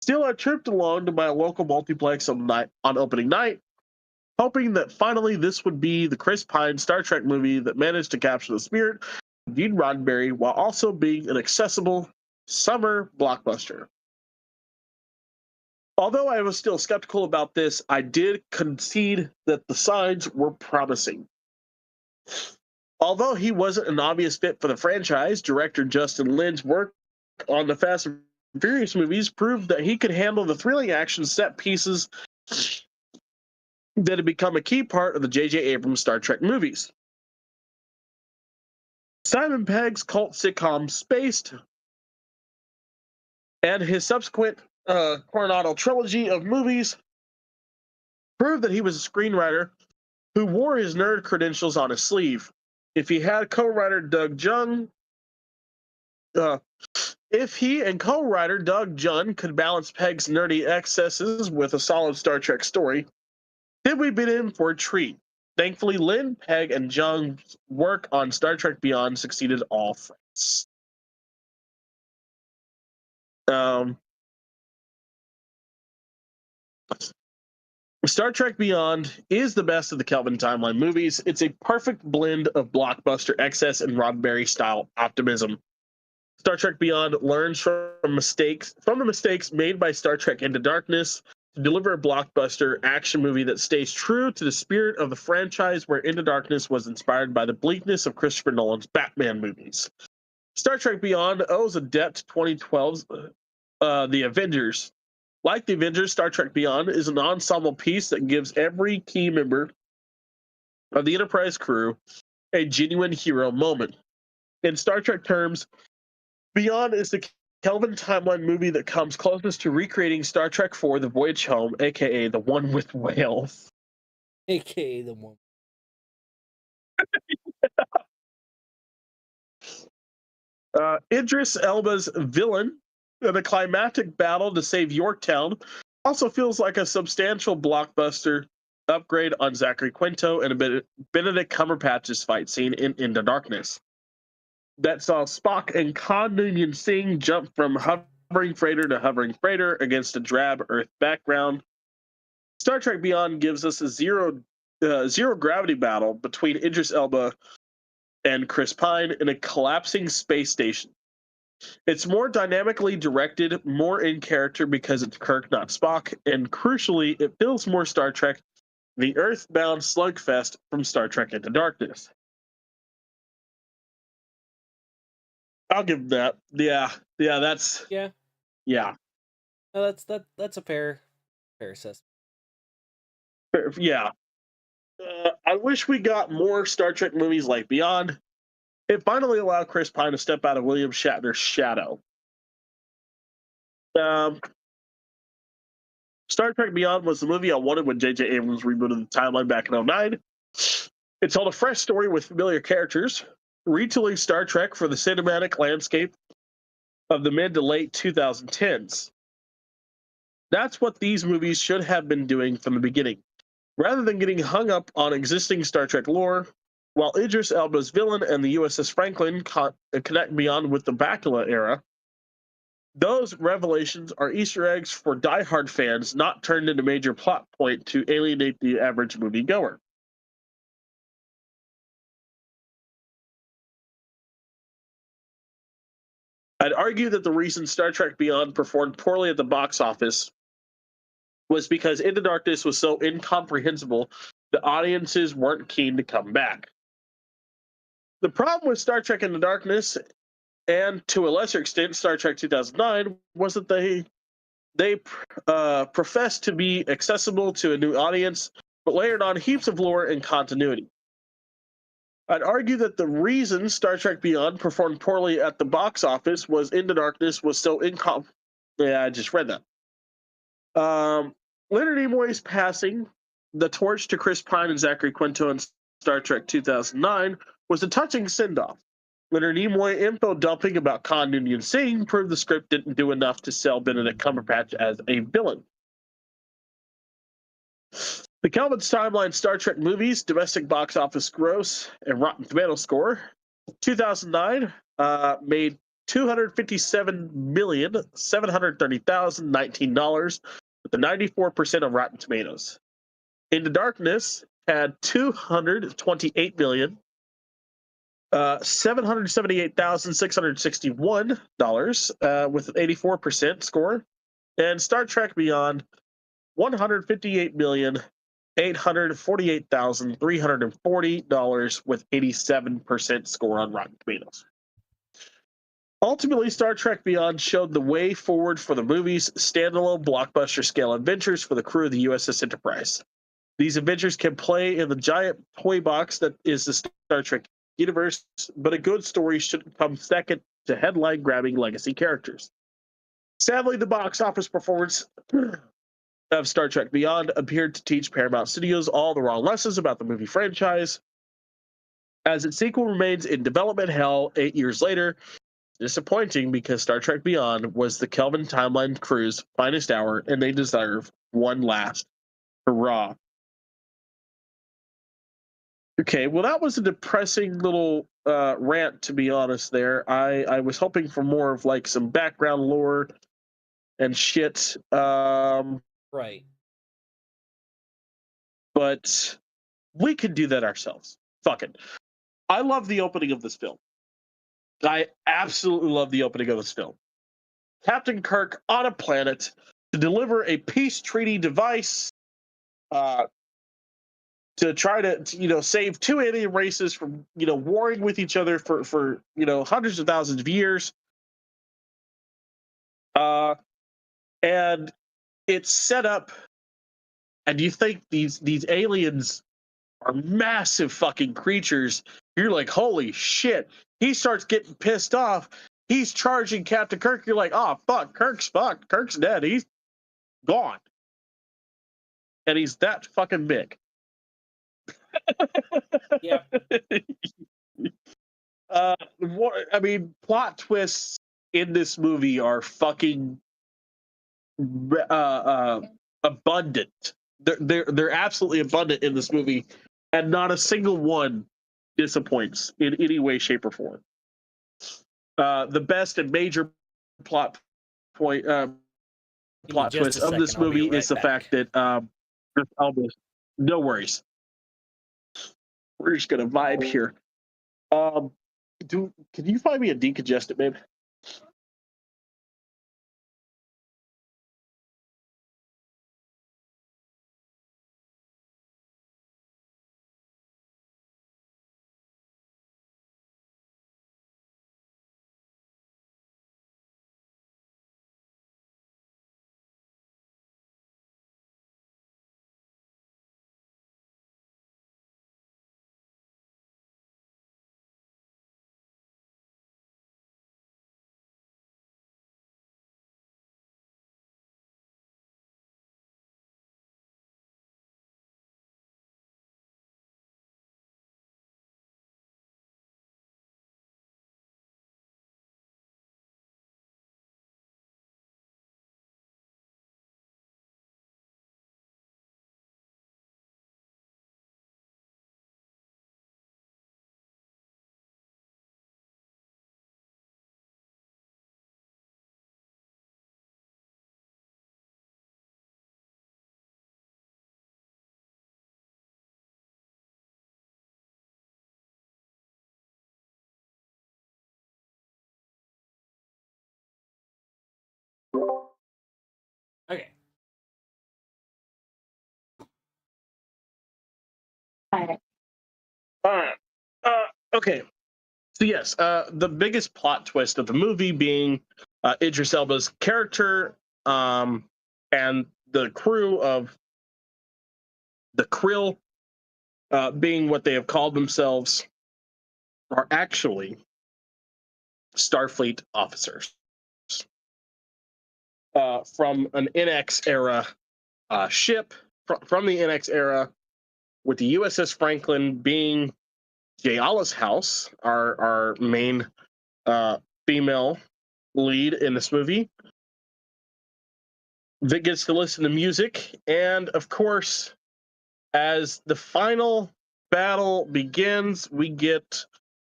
Still, I tripped along to my local multiplex on opening night, hoping that finally this would be the Chris Pine Star Trek movie that managed to capture the spirit of Gene Roddenberry while also being an accessible summer blockbuster. Although I was still skeptical about this, I did concede that the signs were promising. Although he wasn't an obvious fit for the franchise, director Justin Lin's work on the Fast and Furious movies proved that he could handle the thrilling action set pieces that had become a key part of the J.J. Abrams Star Trek movies. Simon Pegg's cult sitcom Spaced and his subsequent Coronado trilogy of movies proved that he was a screenwriter who wore his nerd credentials on his sleeve. If he and co-writer Doug Jung could balance Pegg's nerdy excesses with a solid Star Trek story, then we'd been in for a treat. Thankfully, Lin, Pegg, and Jung's work on Star Trek Beyond succeeded all fronts. Star Trek Beyond is the best of the Kelvin Timeline movies. It's a perfect blend of blockbuster excess and Roddenberry-style optimism. Star Trek Beyond learns from the mistakes made by Star Trek Into Darkness to deliver a blockbuster action movie that stays true to the spirit of the franchise, where Into Darkness was inspired by the bleakness of Christopher Nolan's Batman movies. Star Trek Beyond owes a debt to 2012's The Avengers. Like The Avengers, Star Trek Beyond is an ensemble piece that gives every key member of the Enterprise crew a genuine hero moment. In Star Trek terms, Beyond is the Kelvin timeline movie that comes closest to recreating Star Trek IV: The Voyage Home, aka the one with whales. AKA the one. Idris Elba's villain in a climactic battle to save Yorktown also feels like a substantial blockbuster upgrade on Zachary Quinto and a Benedict Cumberbatch's fight scene in Into Darkness. That saw Spock and Khan Noonien Singh jump from hovering freighter to hovering freighter against a drab Earth background. Star Trek Beyond gives us a zero gravity battle between Idris Elba and Chris Pine in a collapsing space station. It's more dynamically directed, more in character because it's Kirk, not Spock, and crucially, it feels more Star Trek, the Earthbound slugfest from Star Trek Into Darkness. I'll give them that. Yeah, that's Yeah, yeah, no, that's a fair assessment. yeah. I wish we got more Star Trek movies like Beyond. It finally allowed Chris Pine to step out of William Shatner's shadow. Um, Star Trek Beyond was the movie I wanted when J.J. Abrams rebooted the timeline back in '09. It told a fresh story with familiar characters, retooling Star Trek for the cinematic landscape of the mid to late 2010s. That's what these movies should have been doing from the beginning. Rather than getting hung up on existing Star Trek lore, while Idris Elba's villain and the USS Franklin connect Beyond with the Bakula era, those revelations are Easter eggs for diehard fans, not turned into major plot point to alienate the average moviegoer. I'd argue that the reason Star Trek Beyond performed poorly at the box office was because Into Darkness was so incomprehensible the audiences weren't keen to come back. The problem with Star Trek Into Darkness, and to a lesser extent Star Trek 2009, was that they professed to be accessible to a new audience, but layered on heaps of lore and continuity. I'd argue that the reason Star Trek Beyond performed poorly at the box office was Into Darkness was so Yeah, I just read that. Leonard Nimoy's passing the torch to Chris Pine and Zachary Quinto in Star Trek 2009 was a touching send-off. Leonard Nimoy info dumping about Khan Noonien Singh proved the script didn't do enough to sell Benedict Cumberbatch as a villain. The Kelvin's Timeline Star Trek movies, domestic box office gross, and Rotten Tomato score. 2009 made $257,730,019 with a 94% of Rotten Tomatoes. Into Darkness had $228,778,661 with an 84% score, and Star Trek Beyond $158,848,340 with 87% score on Rotten Tomatoes. Ultimately, Star Trek Beyond showed the way forward for the movie's standalone blockbuster scale adventures for the crew of the USS Enterprise. These adventures can play in the giant toy box that is the Star Trek universe, but a good story shouldn't come second to headline grabbing legacy characters. Sadly, the box office performance of Star Trek Beyond appeared to teach Paramount Studios all the wrong lessons about the movie franchise, as its sequel remains in development hell 8 years later. Disappointing because Star Trek Beyond was the Kelvin Timeline crew's finest hour, and they deserve one last hurrah. Okay, well, that was a depressing little rant, to be honest. There, I was hoping for more of like some background lore and shit. Right. But we could do that ourselves. Fuck it. I love the opening of this film. I absolutely love the opening of this film. Captain Kirk on a planet to deliver a peace treaty device to try to save two alien races from warring with each other for hundreds of thousands of years. And it's set up, and you think these aliens are massive fucking creatures You're like, holy shit. He starts getting pissed off. He's charging Captain Kirk. You're like, oh, fuck. Kirk's fucked. Kirk's dead. He's gone. And he's that fucking big. Yeah. I mean, plot twists in this movie are fucking abundant. They're absolutely abundant in this movie, and not a single one disappoints in any way, shape, or form. The best and major plot point Give me plot just a twist of this second. I'll be movie right is the back. fact that no worries, we're just gonna vibe here. Can you find me a decongestant, babe? Okay. All right. Okay. So yes, the biggest plot twist of the movie being Idris Elba's character, and the crew of the Krill, being what they have called themselves, are actually Starfleet officers from an NX era ship, from the NX era, with the USS Franklin being Jayala's house, our main female lead in this movie, that gets to listen to music. And of course, as the final battle begins, we get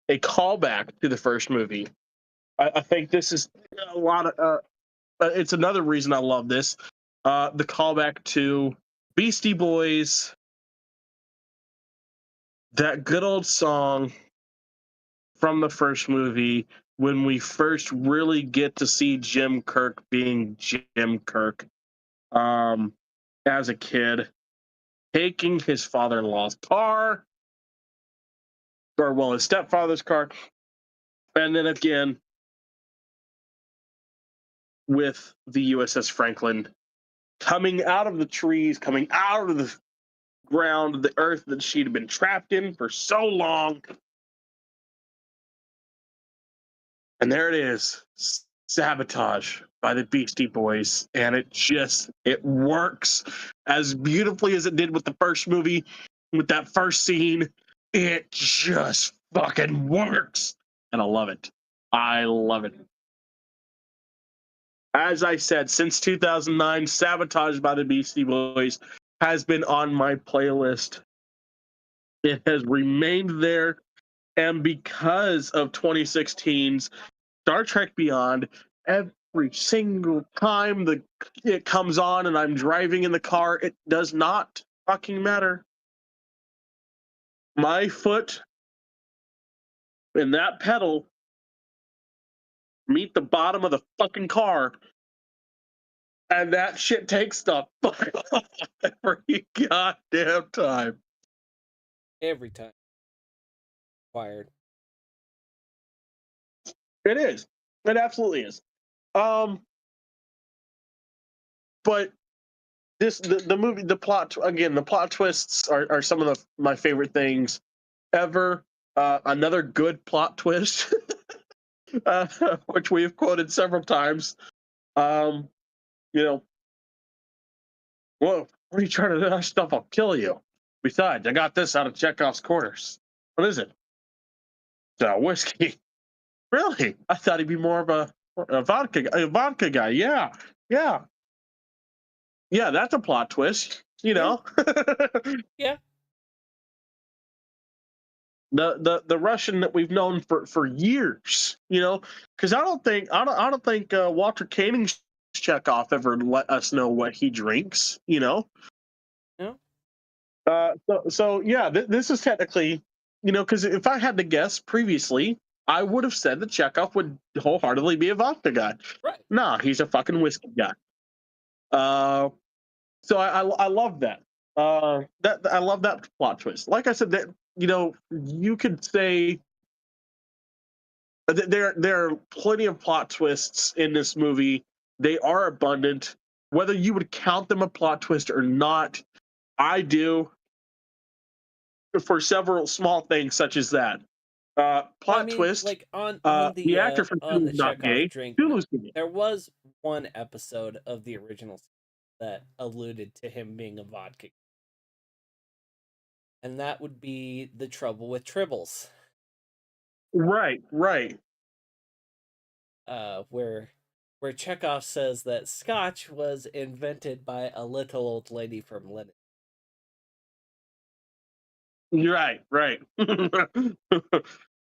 a callback to the first movie. I think this is a lot of. It's another reason I love this. The callback to Beastie Boys, that good old song from the first movie, when we first really get to see Jim Kirk being Jim Kirk, as a kid, taking his father-in-law's car, or well, his stepfather's car, and then again with the USS Franklin coming out of the trees, coming out of the ground, the earth that she'd been trapped in for so long. And there it is, Sabotage by the Beastie Boys. And it works as beautifully as it did with the first movie, with that first scene. It just fucking works. And I love it. I love it. As I said, since 2009, Sabotage by the Beastie Boys has been on my playlist. It has remained there. And because of 2016's Star Trek Beyond, every single time it comes on and I'm driving in the car, it does not fucking matter. My foot and that pedal meet the bottom of the fucking car, and that shit takes the fuck off every goddamn time. Every time. Fired. It is. It absolutely is. But the movie, the plot twists are some of my favorite things ever. Another good plot twist, uh, which we have quoted several times. Um, you know, well, what are you trying to do? That stuff will kill you. Besides, I got this out of Chekhov's quarters. What is it? Whiskey. Really? I thought he'd be more of a vodka guy. Yeah, yeah, yeah. That's a plot twist. You Yeah, know, yeah. the Russian that we've known for years. You know, because I don't think Walter Koenig's Chekhov ever let us know what he drinks. You know, No, so yeah, this is technically, because if I had to guess previously, I would have said that Chekhov would wholeheartedly be a vodka guy. right. Nah, he's a fucking whiskey guy. Uh, so I love that. That I love that plot twist. Like I said, that you could say that there are plenty of plot twists in this movie. They are abundant. Whether you would count them a plot twist or not, I do, for several small things such as that. Well, I Plot mean, twist. like on The actor from on the Tulu's not Chekhov gay. drink thing, Tulu's gay. there was one episode of the original that alluded to him being a vodka, and that would be the trouble with tribbles, Right, right, where Chekhov says that Scotch was invented by a little old lady from London. right, right.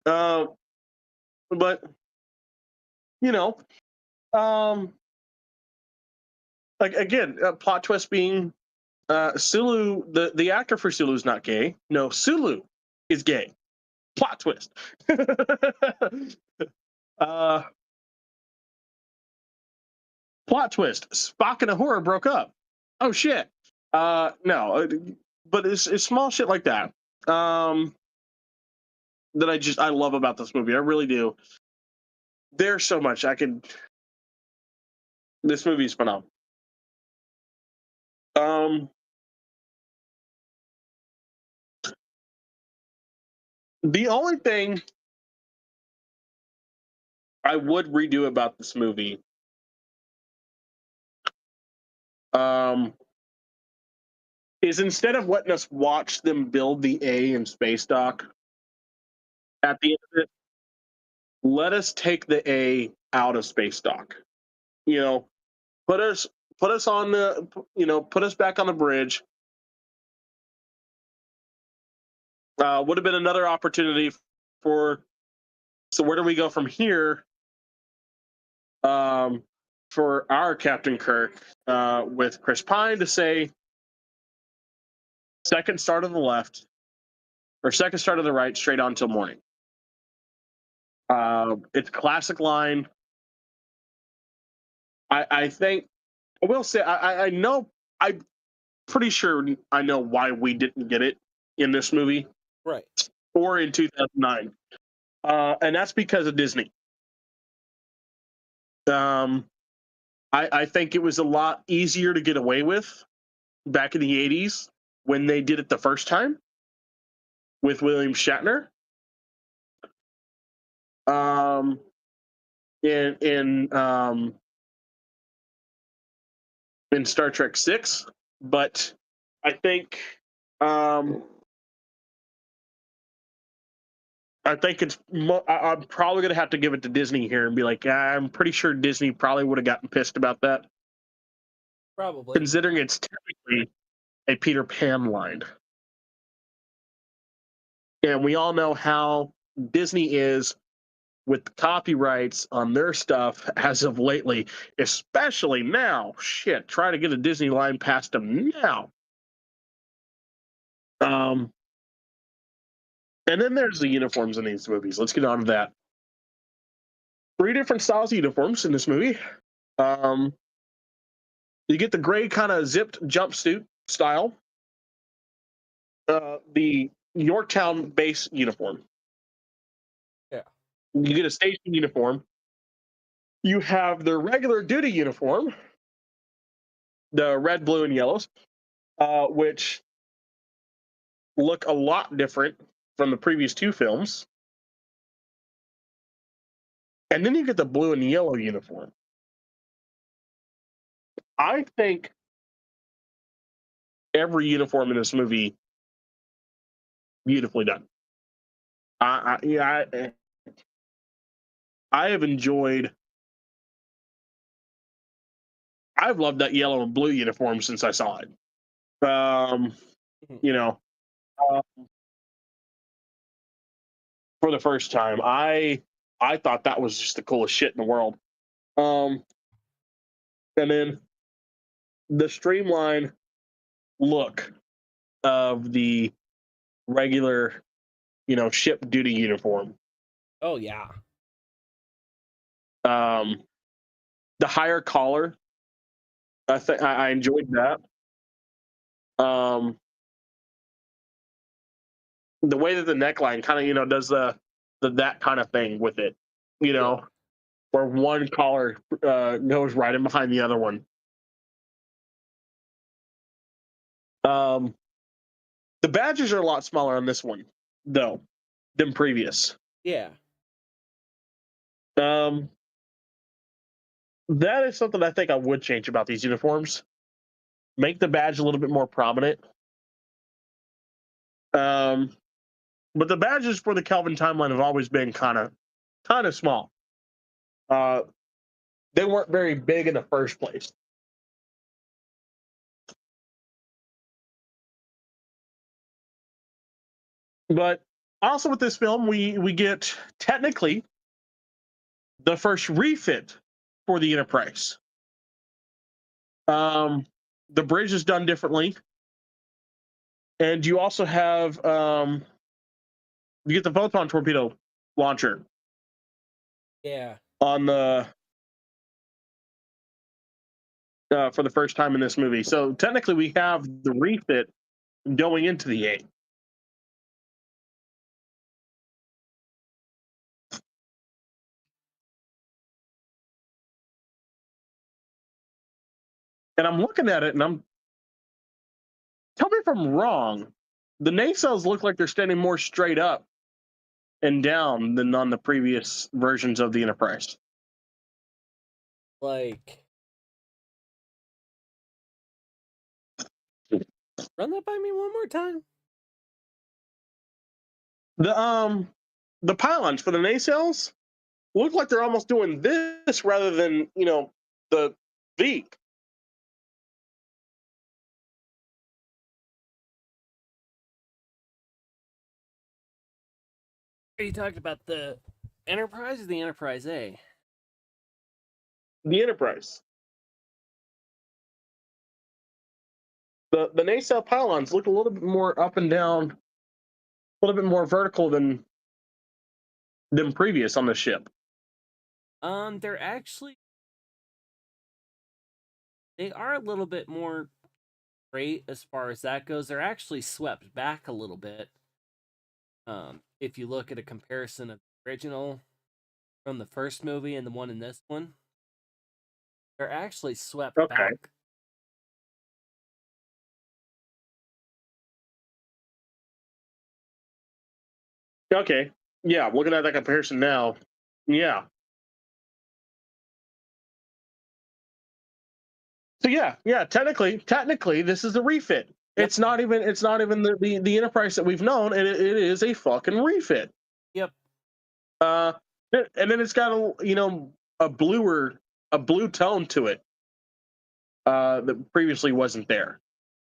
uh, but you know, um, like again, plot twist being Sulu. The actor for Sulu's not gay. No, Sulu is gay. Plot twist. uh, Plot twist: Spock and Uhura broke up. Oh shit. No, but it's small shit like that. That I love about this movie. I really do. There's so much I could. This movie is phenomenal. Um, the only thing I would redo about this movie, um, is instead of letting us watch them build the A in space dock, at the end of it, let us take the A out of space dock. You know, put us put us on the put us back on the bridge. Would have been another opportunity for. So where do we go from here? Um, for our Captain Kirk, with Chris Pine to say second start on the left or second start on the right, straight on till morning. It's a classic line. I think I will say I know I'm pretty sure I know why we didn't get it in this movie Right. or in 2009, and that's because of Disney. Um, I think it was a lot easier to get away with back in the 80s when they did it the first time with William Shatner. Um, in in Star Trek 6, but I think um, I'm probably gonna have to give it to Disney here and be like, I'm pretty sure Disney probably would have gotten pissed about that, Probably. considering it's technically a Peter Pan line, and we all know how Disney is with the copyrights on their stuff as of lately, especially now. Shit, try to get a Disney line past them now. Um, and then there's the uniforms in these movies. Let's get on to that. Three different styles of uniforms in this movie. Um, you get the gray kind of zipped jumpsuit style, the Yorktown base uniform. Yeah. You get a station uniform. You have their regular duty uniform, the red, blue, and yellows, which look a lot different from the previous two films, and then you get the blue and yellow uniform. I think every uniform in this movie beautifully done. Yeah, I have enjoyed. I've loved that yellow and blue uniform since I saw it. Mhm. You know, uh, for the first time, I thought that was just the coolest shit in the world. Um, and then the streamline look of the regular, ship duty uniform. Oh yeah. Um, the higher collar, I enjoyed that. Um, the way that the neckline kind of does the that kind of thing with it, you Yeah. know, where one collar goes right in behind the other one. Um, the badges are a lot smaller on this one, though, than previous. Yeah. Um, that is something I think I would change about these uniforms. Make the badge a little bit more prominent. Um, but the badges for the Kelvin timeline have always been kind of small. Uh, they weren't very big in the first place. But also with this film, we get technically the first refit for the Enterprise. Um, the bridge is done differently, and you also have you get the photon torpedo launcher Yeah. on the for the first time in this movie. So technically, we have the refit going into the eight. And I'm looking at it, and tell me if I'm wrong. The nacelles look like they're standing more straight up and down than on the previous versions of the Enterprise. Like, run that by me one more time. The the pylons for the nacelles look like they're almost doing this rather than the V. Are you talking about the Enterprise or the Enterprise A? The Enterprise. The nacelle pylons look a little bit more up and down, a little bit more vertical than previous on the ship. They're actually they are a little bit more straight as far as that goes. They're actually swept back a little bit. If you look at a comparison of the original from the first movie and the one in this one, they're actually swept Okay. back. Okay. Yeah, looking at that comparison now. Yeah. So yeah. Technically, this is a refit. Yep. It's not even the Enterprise that we've known, and it is a fucking refit. Yep. Uh, and then it's got a blue tone to it that previously wasn't there.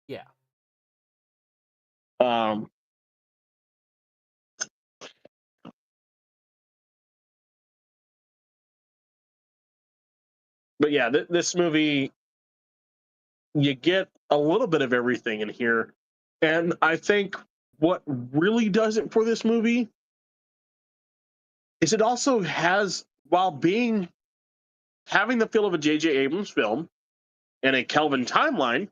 Yeah. Um, but yeah, this movie, you get a little bit of everything in here, and I think what really does it for this movie is it also has, while being having the feel of a J.J. Abrams film and a Kelvin timeline,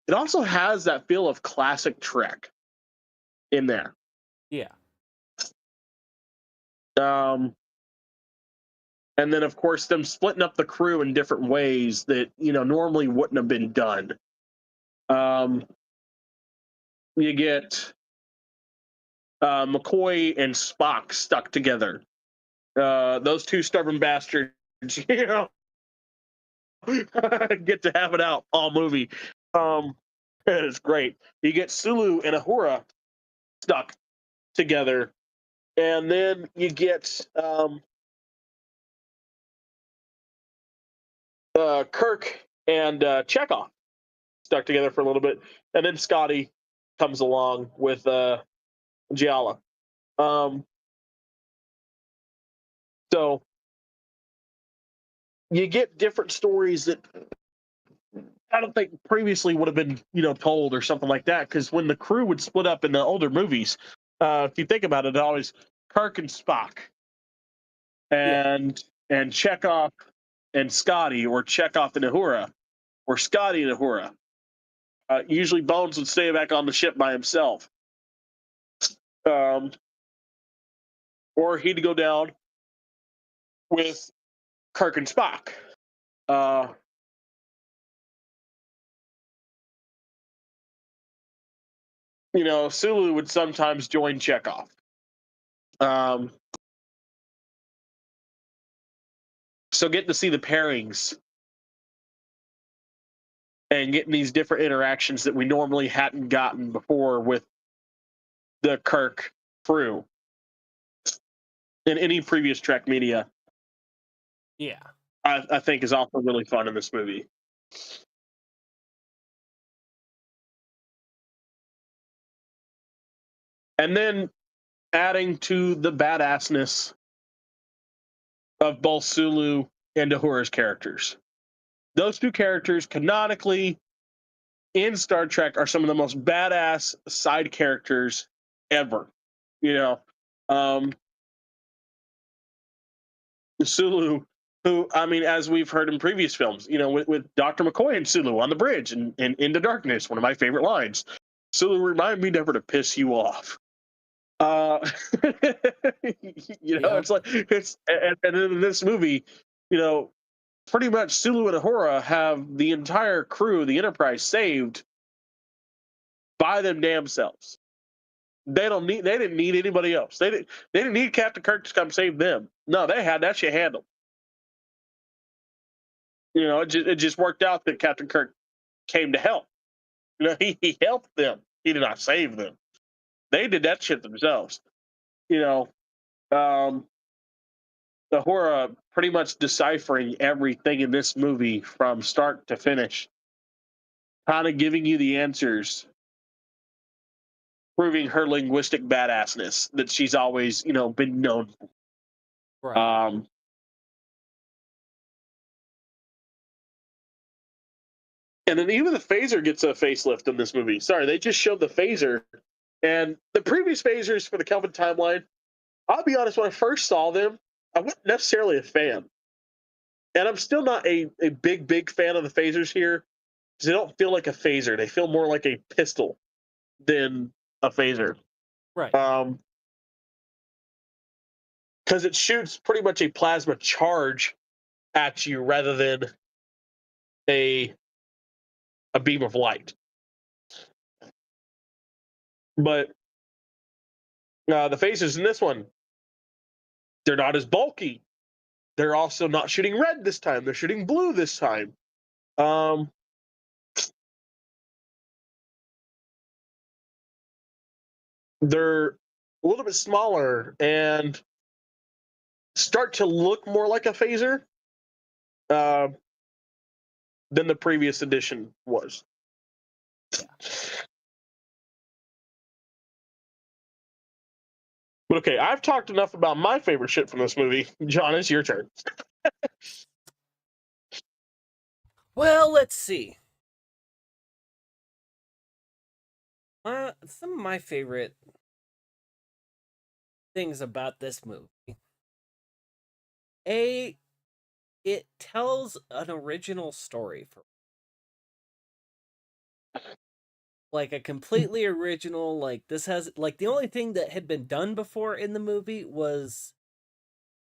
it also has that feel of classic Trek in there. Yeah. Um, and then, of course, them splitting up the crew in different ways that normally wouldn't have been done. Um, you get McCoy and Spock stuck together. Those two stubborn bastards, you know, get to have it out all movie. Um, it's great. You get Sulu and Uhura stuck together, and then you get Kirk and Chekhov stuck together for a little bit, and then Scotty comes along with Giala. Um, so you get different stories that I don't think previously would have been, told or something like that. Because when the crew would split up in the older movies, if you think about it, always Kirk and Spock, Yeah. and Chekhov and Scotty, or Chekhov and Uhura, or Scotty and Uhura. Usually Bones would stay back on the ship by himself, um, or he'd go down with Kirk and Spock. Uh, Sulu would sometimes join Chekhov. Um, so getting to see the pairings and getting these different interactions that we normally hadn't gotten before with the Kirk crew in any previous Trek media, Yeah. I think is also really fun in this movie. And then adding to the badassness of both Sulu and Uhura's characters. Those two characters, canonically in Star Trek, are some of the most badass side characters ever. You know, um, Sulu, who, I mean, as we've heard in previous films, with Dr. McCoy and Sulu on the bridge and Into Darkness, one of my favorite lines. Sulu, remind me never to piss you off. Uh, Yep. it's like and in this movie, you know, pretty much Sulu and Ahura have the entire crew, the Enterprise, saved by them damn selves. They didn't need anybody else. They didn't need Captain Kirk to come save them. No, they had that shit handled. It just worked out that Captain Kirk came to help. He helped them. He did not save them. They did that shit themselves. You know, um, Ahura pretty much deciphering everything in this movie from start to finish, kind of giving you the answers, proving her linguistic badassness that she's always, been known for. Right. And then even the phaser gets a facelift in this movie. Sorry, they just showed the phaser. And the previous phasers for the Kelvin timeline, I'll be honest, when I first saw them, I wasn't necessarily a fan. And I'm still not a big fan of the phasers here, because they don't feel like a phaser. They feel more like a pistol than a phaser. Right. Because it shoots pretty much a plasma charge at you rather than a beam of light. But the phasers in this one, they're not as bulky. They're also not shooting red this time. They're shooting blue this time. Um, they're a little bit smaller and start to look more like a phaser uh, than the previous edition was. Yeah. But okay, I've talked enough about my favorite shit from this movie. John, it's your turn. Well, let's see. Some of my favorite things about this movie. It tells an original story for like a completely original, like this has like the only thing that had been done before in the movie was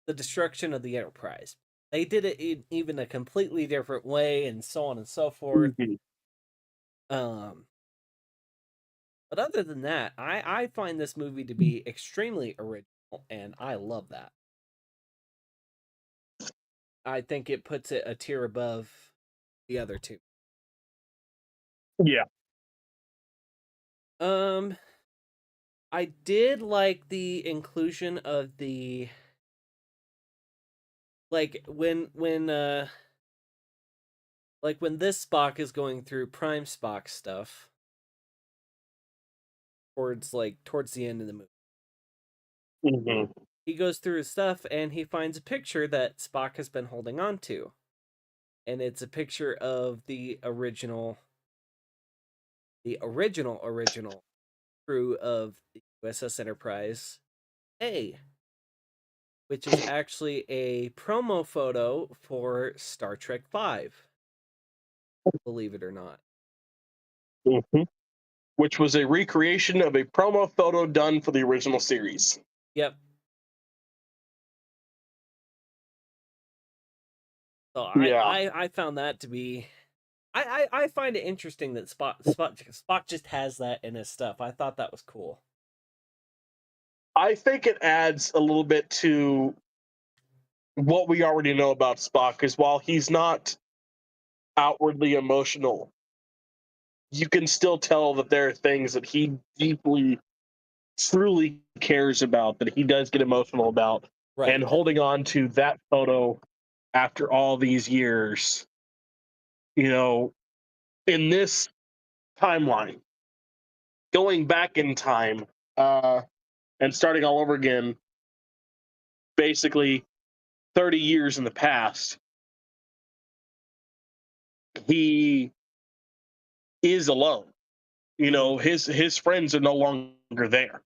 the destruction of the Enterprise. They did it in even a completely different way and so on and so forth. Mhm. Um But other than that, I find this movie to be extremely original, and I love that. I think it puts it a tier above the other two. Yeah. Um, I did like the inclusion of the like when this Spock is going through Prime Spock stuff towards the end of the movie. Hmm. He goes through his stuff and he finds a picture that Spock has been holding on to. And it's a picture of the original crew of the USS Enterprise A, which is actually a promo photo for Star Trek 5, believe it or not. Hmm. Which was a recreation of a promo photo done for the original series. Yep. So I Yeah. I, I found that to be I find it interesting that Spock just has that in his stuff. I thought that was cool. I think it adds a little bit to what we already know about Spock, because while he's not outwardly emotional, you can still tell that there are things that he deeply, truly cares about, that he does get emotional about. Right. And holding on to that photo after all these years, you know, in this timeline, going back in time and starting all over again, basically 30 years in the past, he is alone. Hmm. His friends are no longer there.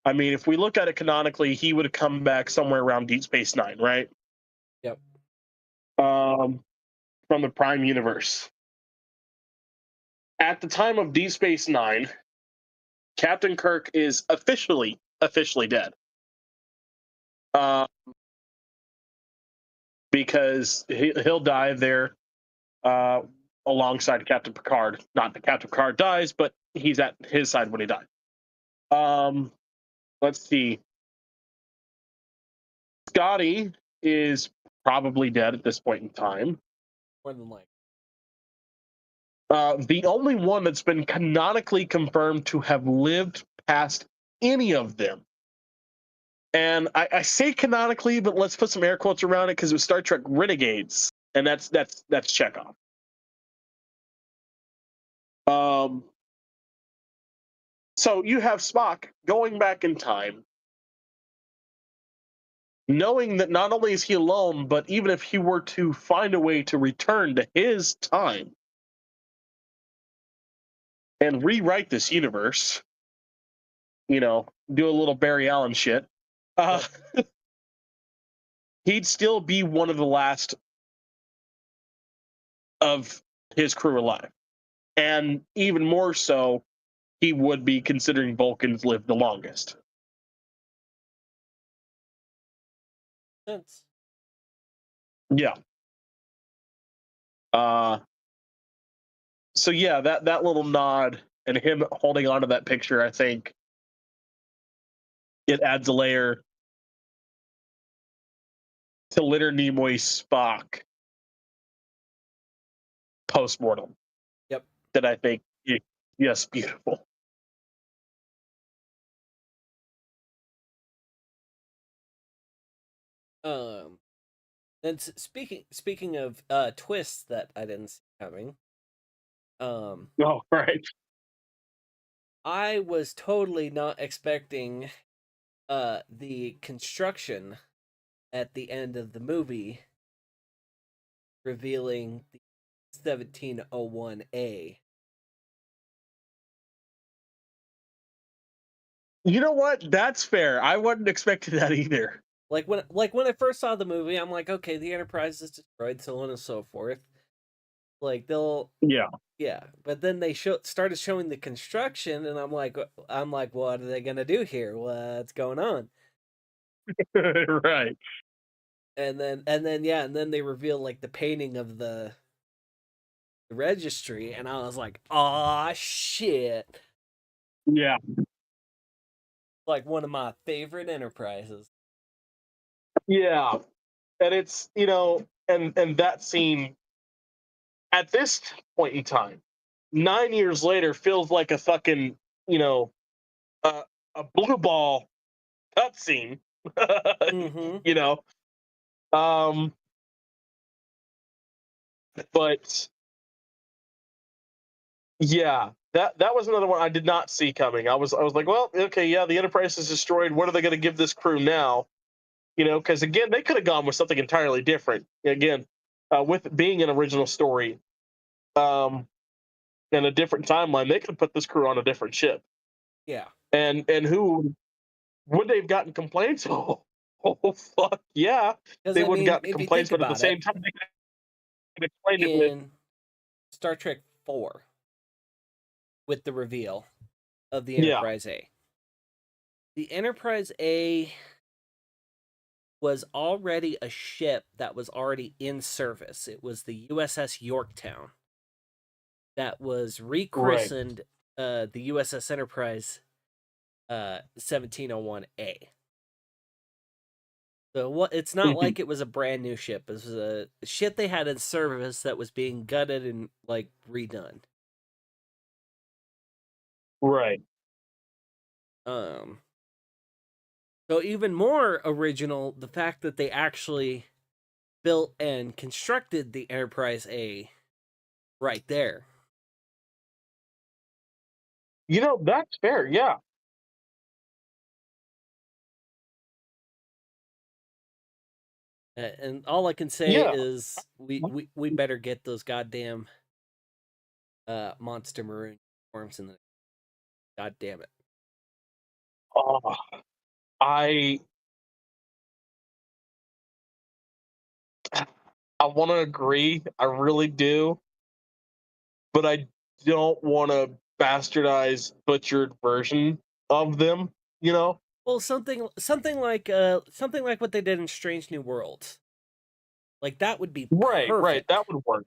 I mean, if we look at it canonically, he would have come back somewhere around Deep Space Nine, right? Yep. Um, from the Prime universe. At the time of Deep Space Nine, Captain Kirk is officially dead. Uh, because he'll die there uh, alongside Captain Picard. Not that Captain Picard dies, but he's at his side when he died. Um, let's see. Scotty is probably dead at this point in time. More than like. The only one that's been canonically confirmed to have lived past any of them, and I say canonically, but let's put some air quotes around it because it was Star Trek Renegades, and that's Chekhov. Um, so you have Spock going back in time, knowing that not only is he alone, but even if he were to find a way to return to his time and rewrite this universe, do a little Barry Allen shit, uh, Yep. he'd still be one of the last of his crew alive. And even more so, he would be considering Vulcans lived the longest. Sense. Yeah. Uh, so yeah, that little nod and him holding on to that picture, I think it adds a layer to Leonard Nimoy's Spock postmortem Yep. that I think, yes, beautiful. Um. And speaking of twists that I didn't see coming, um, Oh, right. I was totally not expecting the construction at the end of the movie revealing the 1701A. You know what? That's fair. I wasn't expecting that either. Like when I first saw the movie, I'm like, okay, the Enterprise is destroyed, so on and so forth. Like they'll Yeah. yeah, but then they started showing the construction, and I'm like, what are they gonna do here? What's going on? Right. And then they reveal like the painting of the registry, and I was like, oh shit. Yeah. Like one of my favorite enterprises. Yeah. And it's, and that scene at this point in time, 9 years later, feels like a fucking, you know, a, a blue ball cutscene. Mm-hmm. you know, um, but yeah, that was another one I did not see coming. I was like, well, okay, yeah, the Enterprise is destroyed. What are they going to give this crew now? Because again, they could have gone with something entirely different. Again, with it being an original story, um, and a different timeline, they could have put this crew on a different ship. Yeah. And who would they have gotten complaints? Oh fuck yeah, Because they I would have mean, gotten if you complaints, think but at the about it, same time, they could have explained it with in Star Trek 4, with the reveal of the yeah, Enterprise A. The Enterprise A was already a ship that was already in service. It was the USS Yorktown that was right. rechristened the USS Enterprise 1701A. So what? It's not Mhm. like it was a brand new ship. It was a ship they had in service that was being gutted and like redone. Right. Um, so even more original, the fact that they actually built and constructed the Enterprise A right there. That's fair. Yeah. And all I can say Yeah. is we better get those goddamn monster maroon forms in the god damn it. Oh, I I want to agree. I really do, but I don't want to bastardize butchered version of them. You know. Well, something like what they did in Strange New Worlds. Like that would be Right. Right. perfect. That would work.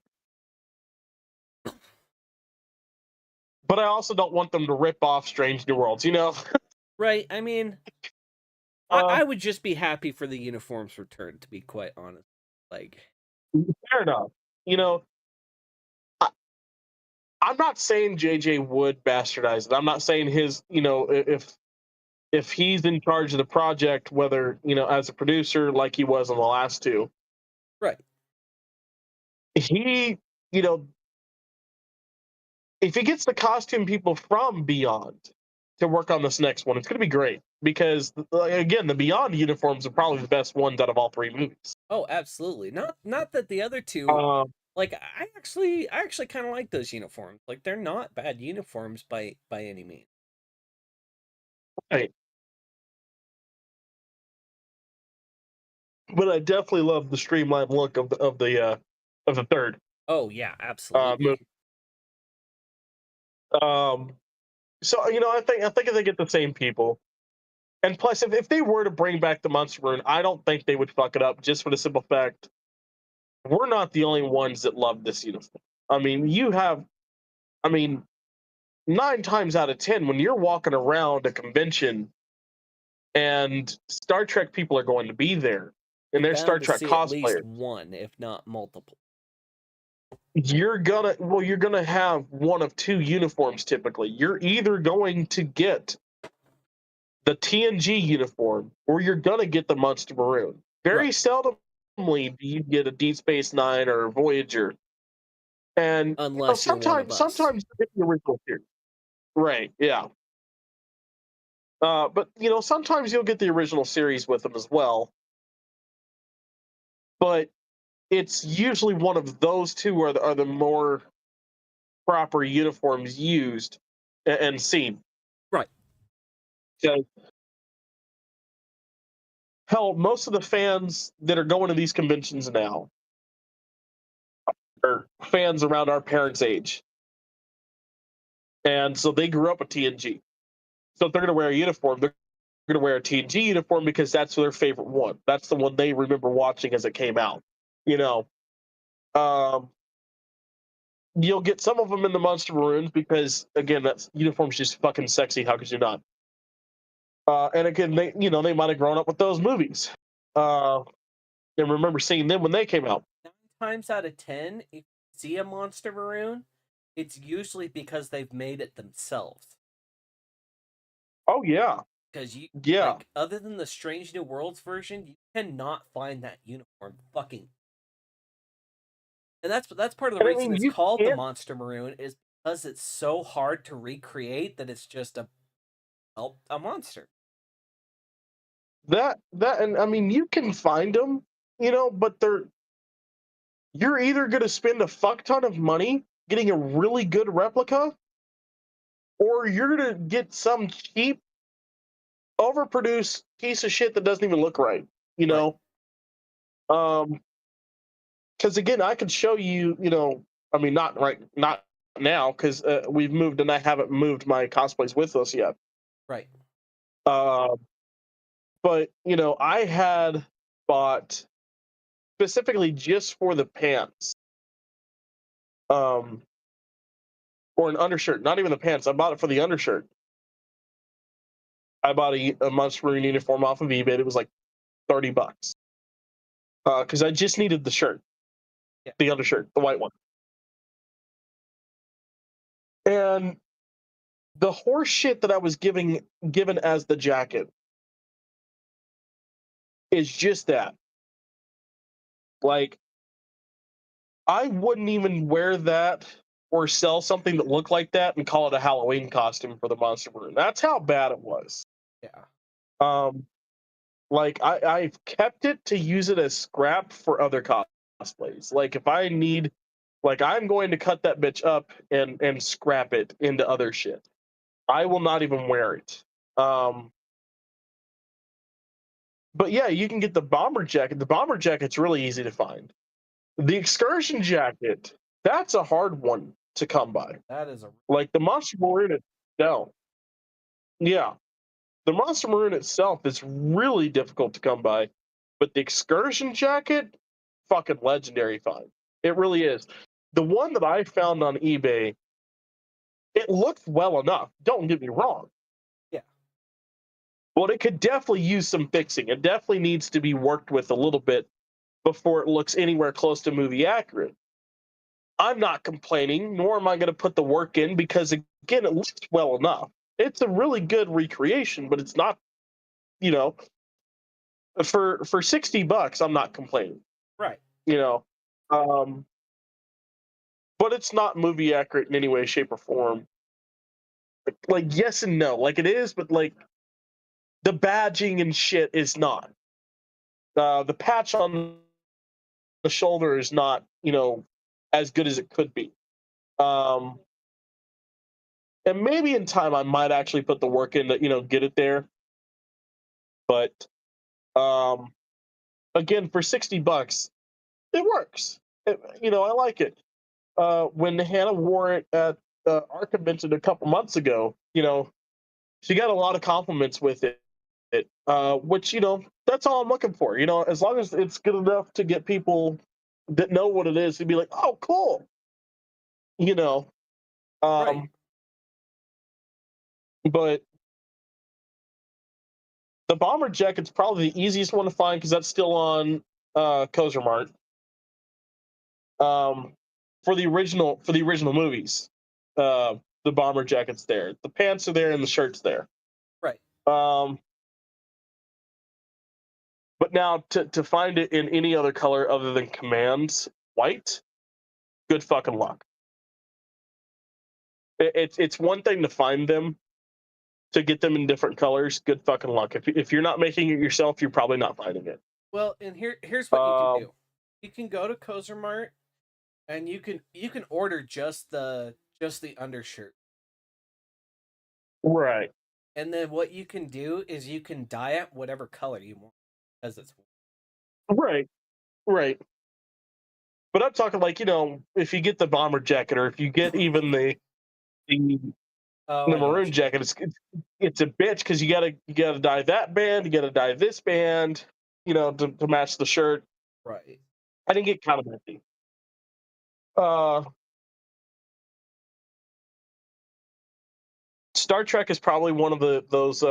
But I also don't want them to rip off Strange New Worlds. You know. Right? I mean, uh, I would just be happy for the uniforms return, to be quite honest. Like, Fair enough. You know. I, I'm not saying JJ would bastardize it. I'm not saying his. If he's in charge of the project, whether as a producer like he was on the last two, right. he you know if he gets the costume people from Beyond to work on this next one, it's going to be great because again, the Beyond uniforms are probably the best ones out of all three movies. Oh, absolutely. Not that the other two Um, like I actually kind of like those uniforms. Like they're not bad uniforms by any means. right. But I definitely love the streamlined look of the third Oh yeah, movie. absolutely. Um, so I think if they get the same people, and plus if they were to bring back the Monster Rune, I don't think they would fuck it up just for the simple fact we're not the only ones that love this uniform. I mean, I mean, 9 times out of 10, when you're walking around a convention and Star Trek people are going to be there and You're they're Star bound to Trek see at least cosplayers, one, if not multiple. you're gonna have one of two uniforms typically. You're either going to get the TNG uniform or you're gonna get the Monster Maroon. Right. Very seldomly do you get a Deep Space Nine or Voyager. And Unless you're one of us. sometimes you get the original series. Right, yeah. But sometimes you'll get the original series with them as well. But it's usually one of those two are the more proper uniforms used and seen. Right. So, hell, most of the fans that are going to these conventions now are fans around our parents' age, and so they grew up with TNG. So if they're going to wear a uniform, they're going to wear a TNG uniform because that's their favorite one. That's the one they remember watching as it came out. You know, um, You'll get some of them in the Monster Maroons because, again, that uniform's just fucking sexy. How could you not? And again, they might have grown up with those movies, uh, and remember seeing them when they came out. 9 times out of 10, if you see a monster maroon, it's usually because they've made it themselves. Oh yeah, Because you yeah. like other than the Strange New Worlds version, you cannot find that uniform fucking. And that's part of the And I reason mean, it's you called the can't Monster Maroon is because it's so hard to recreate that it's just a monster. and I mean, you can find them, but you're either gonna spend a fuck ton of money getting a really good replica, or you're gonna get some cheap, overproduced piece of shit that doesn't even look right. You Right. know, um, because again, I could show you. I mean, not now, because we've moved and I haven't moved my cosplays with us yet. Right. Uh, but I had bought specifically just for the pants, um, or an undershirt. Not even the pants. I bought it for the undershirt. I bought a Monster Marine uniform off of eBay. It was like $30, because I just needed the shirt, Yeah. the undershirt, the white one. And the horse shit that I was given as the jacket is just that. Like, I wouldn't even wear that or sell something that looked like that and call it a Halloween costume for the Monster Maroon. That's how bad it was. Yeah. Um, like I've kept it to use it as scrap for other cosplays. Like if I need, like I'm going to cut that bitch up and scrap it into other shit. I will not even wear it. Um, but yeah, you can get the bomber jacket. The bomber jacket's really easy to find. The excursion jacket, that's a hard one to come by. That is a Like the Monster Maroon itself. Yeah. The Monster Maroon itself is really difficult to come by. But the excursion jacket, fucking legendary find. It really is. The one that I found on eBay, it looked well enough. Don't get me wrong. yeah. But it could definitely use some fixing. It definitely needs to be worked with a little bit before it looks anywhere close to movie accurate. I'm not complaining, nor am I going to put the work in because, again, it looks well enough. It's a really good recreation, but it's not, you know, for $60, I'm not complaining, Right. you know. Um, but it's not movie accurate in any way, shape, or form. Like yes and no. Like it is, but like the badging and shit is not. The patch on the shoulder is not, as good as it could be. Um, and maybe in time I might actually put the work in to, get it there. But um, again, for $60, it works. I like it. When Hannah wore it at our convention a couple months ago, she got a lot of compliments with it. Which that's all I'm looking for. As long as it's good enough to get people that know what it is to be like, oh, cool. You know, Right. um, but the bomber jacket's probably the easiest one to find because that's still on Kozer Mart. Um, for the original movies, uh, the bomber jacket's there. The pants are there and the shirt's there. Right. Um, but now to find it in any other color other than Command's white, good fucking luck. It's one thing to find them, to get them in different colors. Good fucking luck. If you're not making it yourself, you're probably not finding it. Well, and here's what you can Um, do. You can go to Kozer Mart and you can order just the undershirt. right, And then what you can do is you can dye it whatever color you want because it's right, right. But I'm talking like if you get the bomber jacket or if you get even the oh, the I know what maroon you mean. jacket, it's a bitch because you gotta dye that band, you gotta dye this band, to match the shirt. Right. I think it kind of messy. Uh, Star Trek is probably one of those.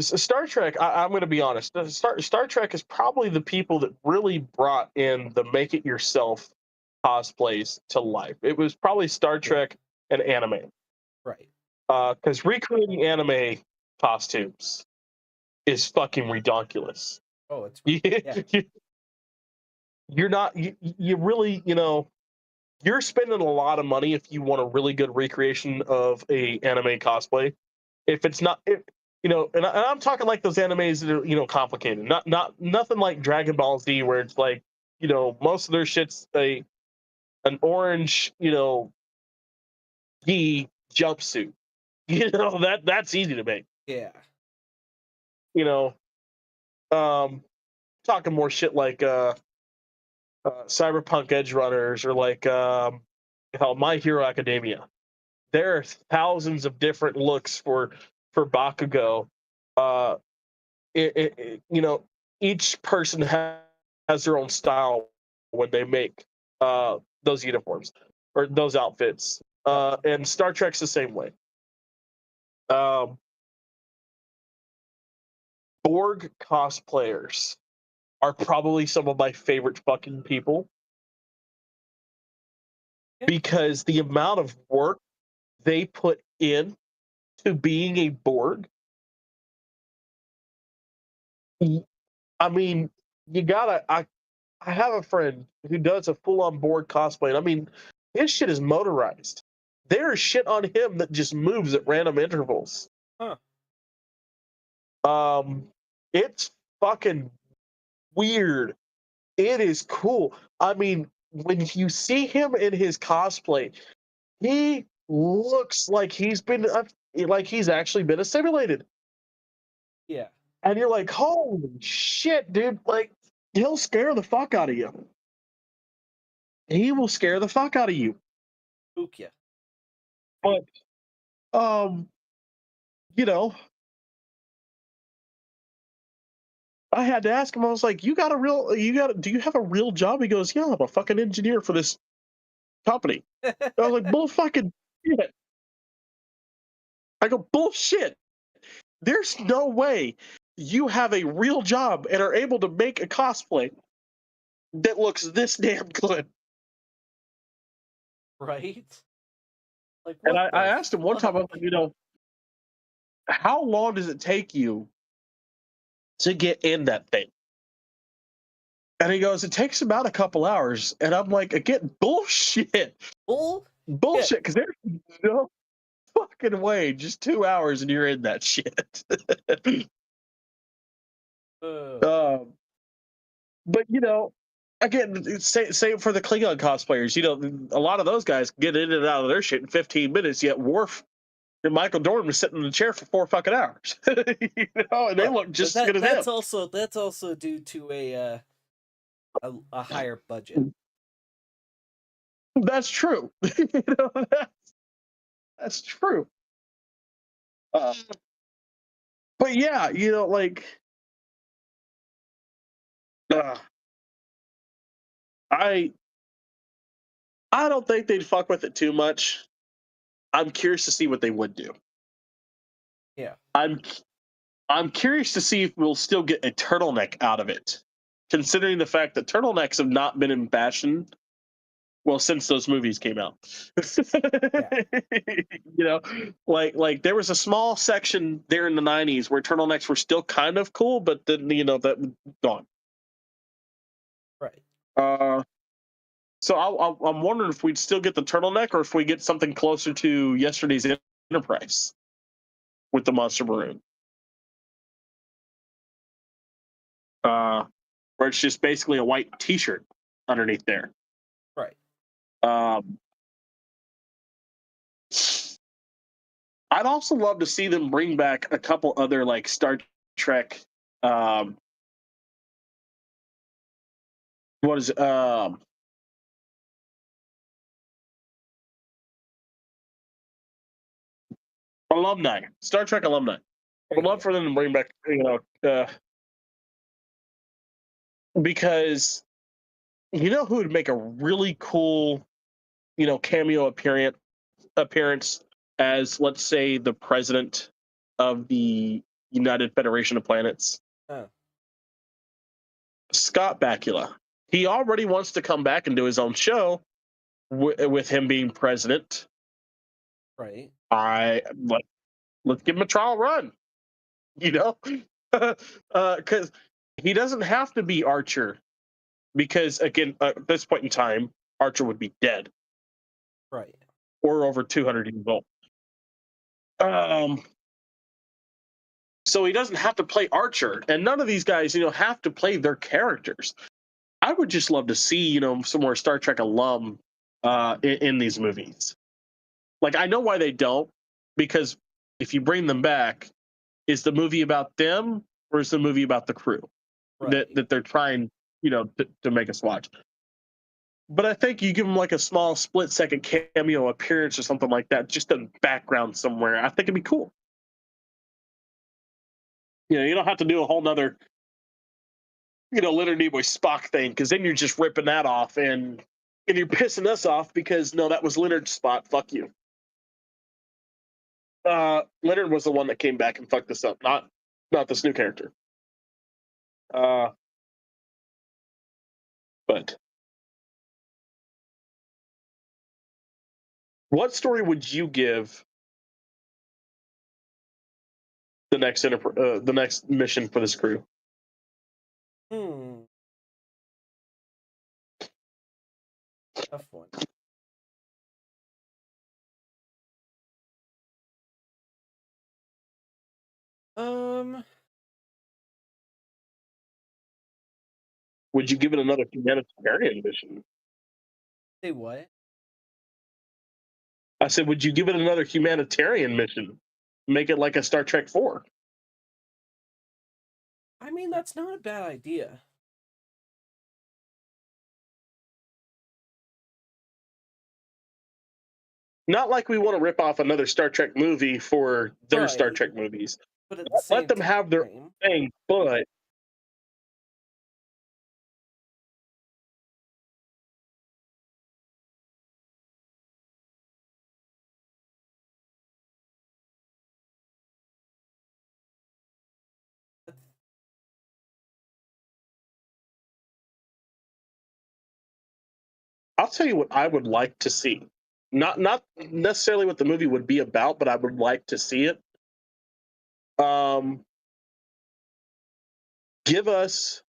Star Trek. I'm going to be honest. Star Trek is probably the people that really brought in the make it yourself cosplays to life. It was probably Star Yeah. Trek and anime. Right. Because recreating anime costumes is fucking ridiculous. Oh, it's You, yeah. you're not. You really. You're spending a lot of money if you want a really good recreation of a anime cosplay. If it's not, and I'm talking like those animes that are complicated. Not nothing like Dragon Ball Z where it's like most of their shit's an orange gi jumpsuit. That's easy to make. Yeah. You know, talking more shit like Cyberpunk Edge Runners or like hell, My Hero Academia. There are thousands of different looks for Bakugo. Uh, each person has their own style when they make those uniforms or those outfits. And Star Trek's the same way. Um, Borg cosplayers are probably some of my favorite fucking people because the amount of work they put in to being a Borg. I mean, you gotta. I have a friend who does a full on Borg cosplay, and I mean, his shit is motorized. There's shit on him that just moves at random intervals. Huh. It's fucking weird. It is cool. I mean, when you see him in his cosplay, he looks like he's actually been assimilated. Yeah. And you're like, holy shit, dude! Like, he'll scare the fuck out of you. He will scare the fuck out of you. Spook ya. But, um, you know, I had to ask him. I was like, do you have a real job?" He goes, "Yeah, I'm a fucking engineer for this company." I was like, "Bull fucking shit." I go, "Bullshit. There's no way you have a real job and are able to make a cosplay that looks this damn good." Right? Like And what I the asked him one time, I was fuck? like, how long does it take you to get in that thing? And he goes, "It takes about a couple hours." And I'm like, again, bullshit. Bull? Bullshit, because there's no fucking way. Just 2 hours and you're in that shit. um, but again, same for the Klingon cosplayers. A lot of those guys get in and out of their shit in 15 minutes. Yet Worf and Michael Dorn was sitting in the chair for 4 fucking hours. And they look just as good as him. That's also due to a higher budget. That's true. That's true. But yeah, like uh, I I don't think they'd fuck with it too much. I'm curious to see what they would do. Yeah. I'm curious to see if we'll still get a turtleneck out of it, considering the fact that turtlenecks have not been in fashion since those movies came out. Yeah. Like there was a small section there in the '90s where turtlenecks were still kind of cool, but then that gone. Right. So I'm wondering if we'd still get the turtleneck or if we get something closer to yesterday's Enterprise with the Monster Maroon. Where it's just basically a white T-shirt underneath there. Right. I'd also love to see them bring back a couple other like Star Trek. What is it? Alumni, Star Trek alumni. I would love for them to bring back, because who would make a really cool cameo appearance as, let's say, the president of the United Federation of Planets, Oh, Scott Bakula. He already wants to come back and do his own show with him being president. right. Let's give him a trial run, you know, because he doesn't have to be Archer. Because again, at this point in time, Archer would be dead Right. or over 200 years old. So he doesn't have to play Archer, and none of these guys, have to play their characters. I would just love to see, some more Star Trek alum in these movies. Like, I know why they don't, because if you bring them back, is the movie about them or is the movie about the crew Right. that they're trying, to make us watch? But I think you give them like a small split-second cameo appearance or something like that, just in background somewhere. I think it'd be cool. You don't have to do a whole nother, Leonard Nimoy Spock thing, because then you're just ripping that off, and you're pissing us off because no, that was Leonard's spot. Fuck you. Leonard was the one that came back and fucked this up, not this new character. But what story would you give the next mission for this crew? Hmm. Tough one. Um. Would you give it another humanitarian mission? Say what? I said, would you give it another humanitarian mission? Make it like a Star Trek 4. I mean, that's not a bad idea. Not like we want to rip off another Star Trek movie for their Star Right. Trek movies. But at the same Let them have their time, thing, but I'll tell you what I would like to see. Not necessarily what the movie would be about, but I would like to see it. Give us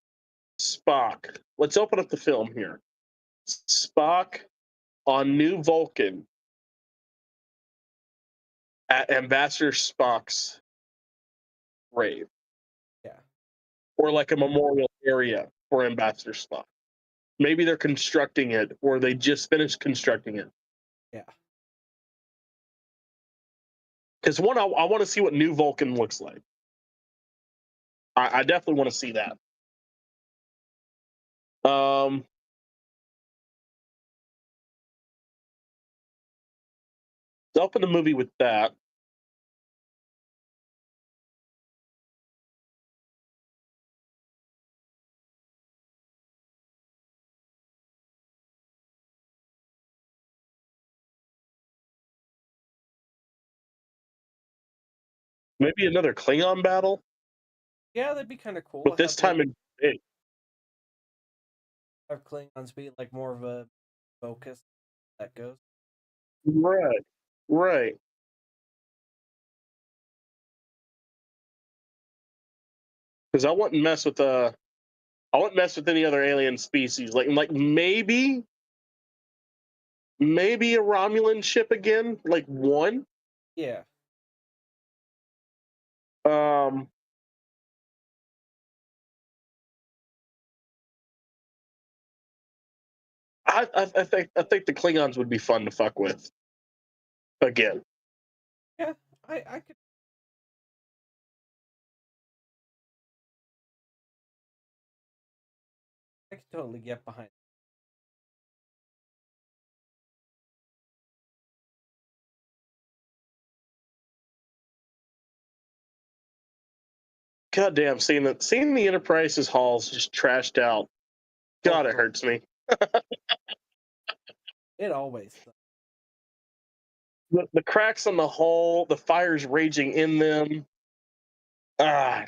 Spock. Let's open up the film here. Spock on New Vulcan at Ambassador Spock's grave, yeah. or like a memorial area for Ambassador Spock. Maybe they're constructing it, or they just finished constructing it. Yeah. Because one, I want to see what New Vulcan looks like. I definitely want to see that. Let's open the movie with that. Maybe another Klingon battle, Yeah, that'd be kind of cool. but this time Have Klingons be like more of a focus that goes. right, right. Because I wouldn't mess with any other alien species. Like maybe a Romulan ship again, like one. Yeah. Um, I think the Klingons would be fun to fuck with again. Yeah. I could. I could totally get behind. God damn, seeing the Enterprise's halls just trashed out. God, it hurts me. It always. the cracks on the hull, the fires raging in them. Ah,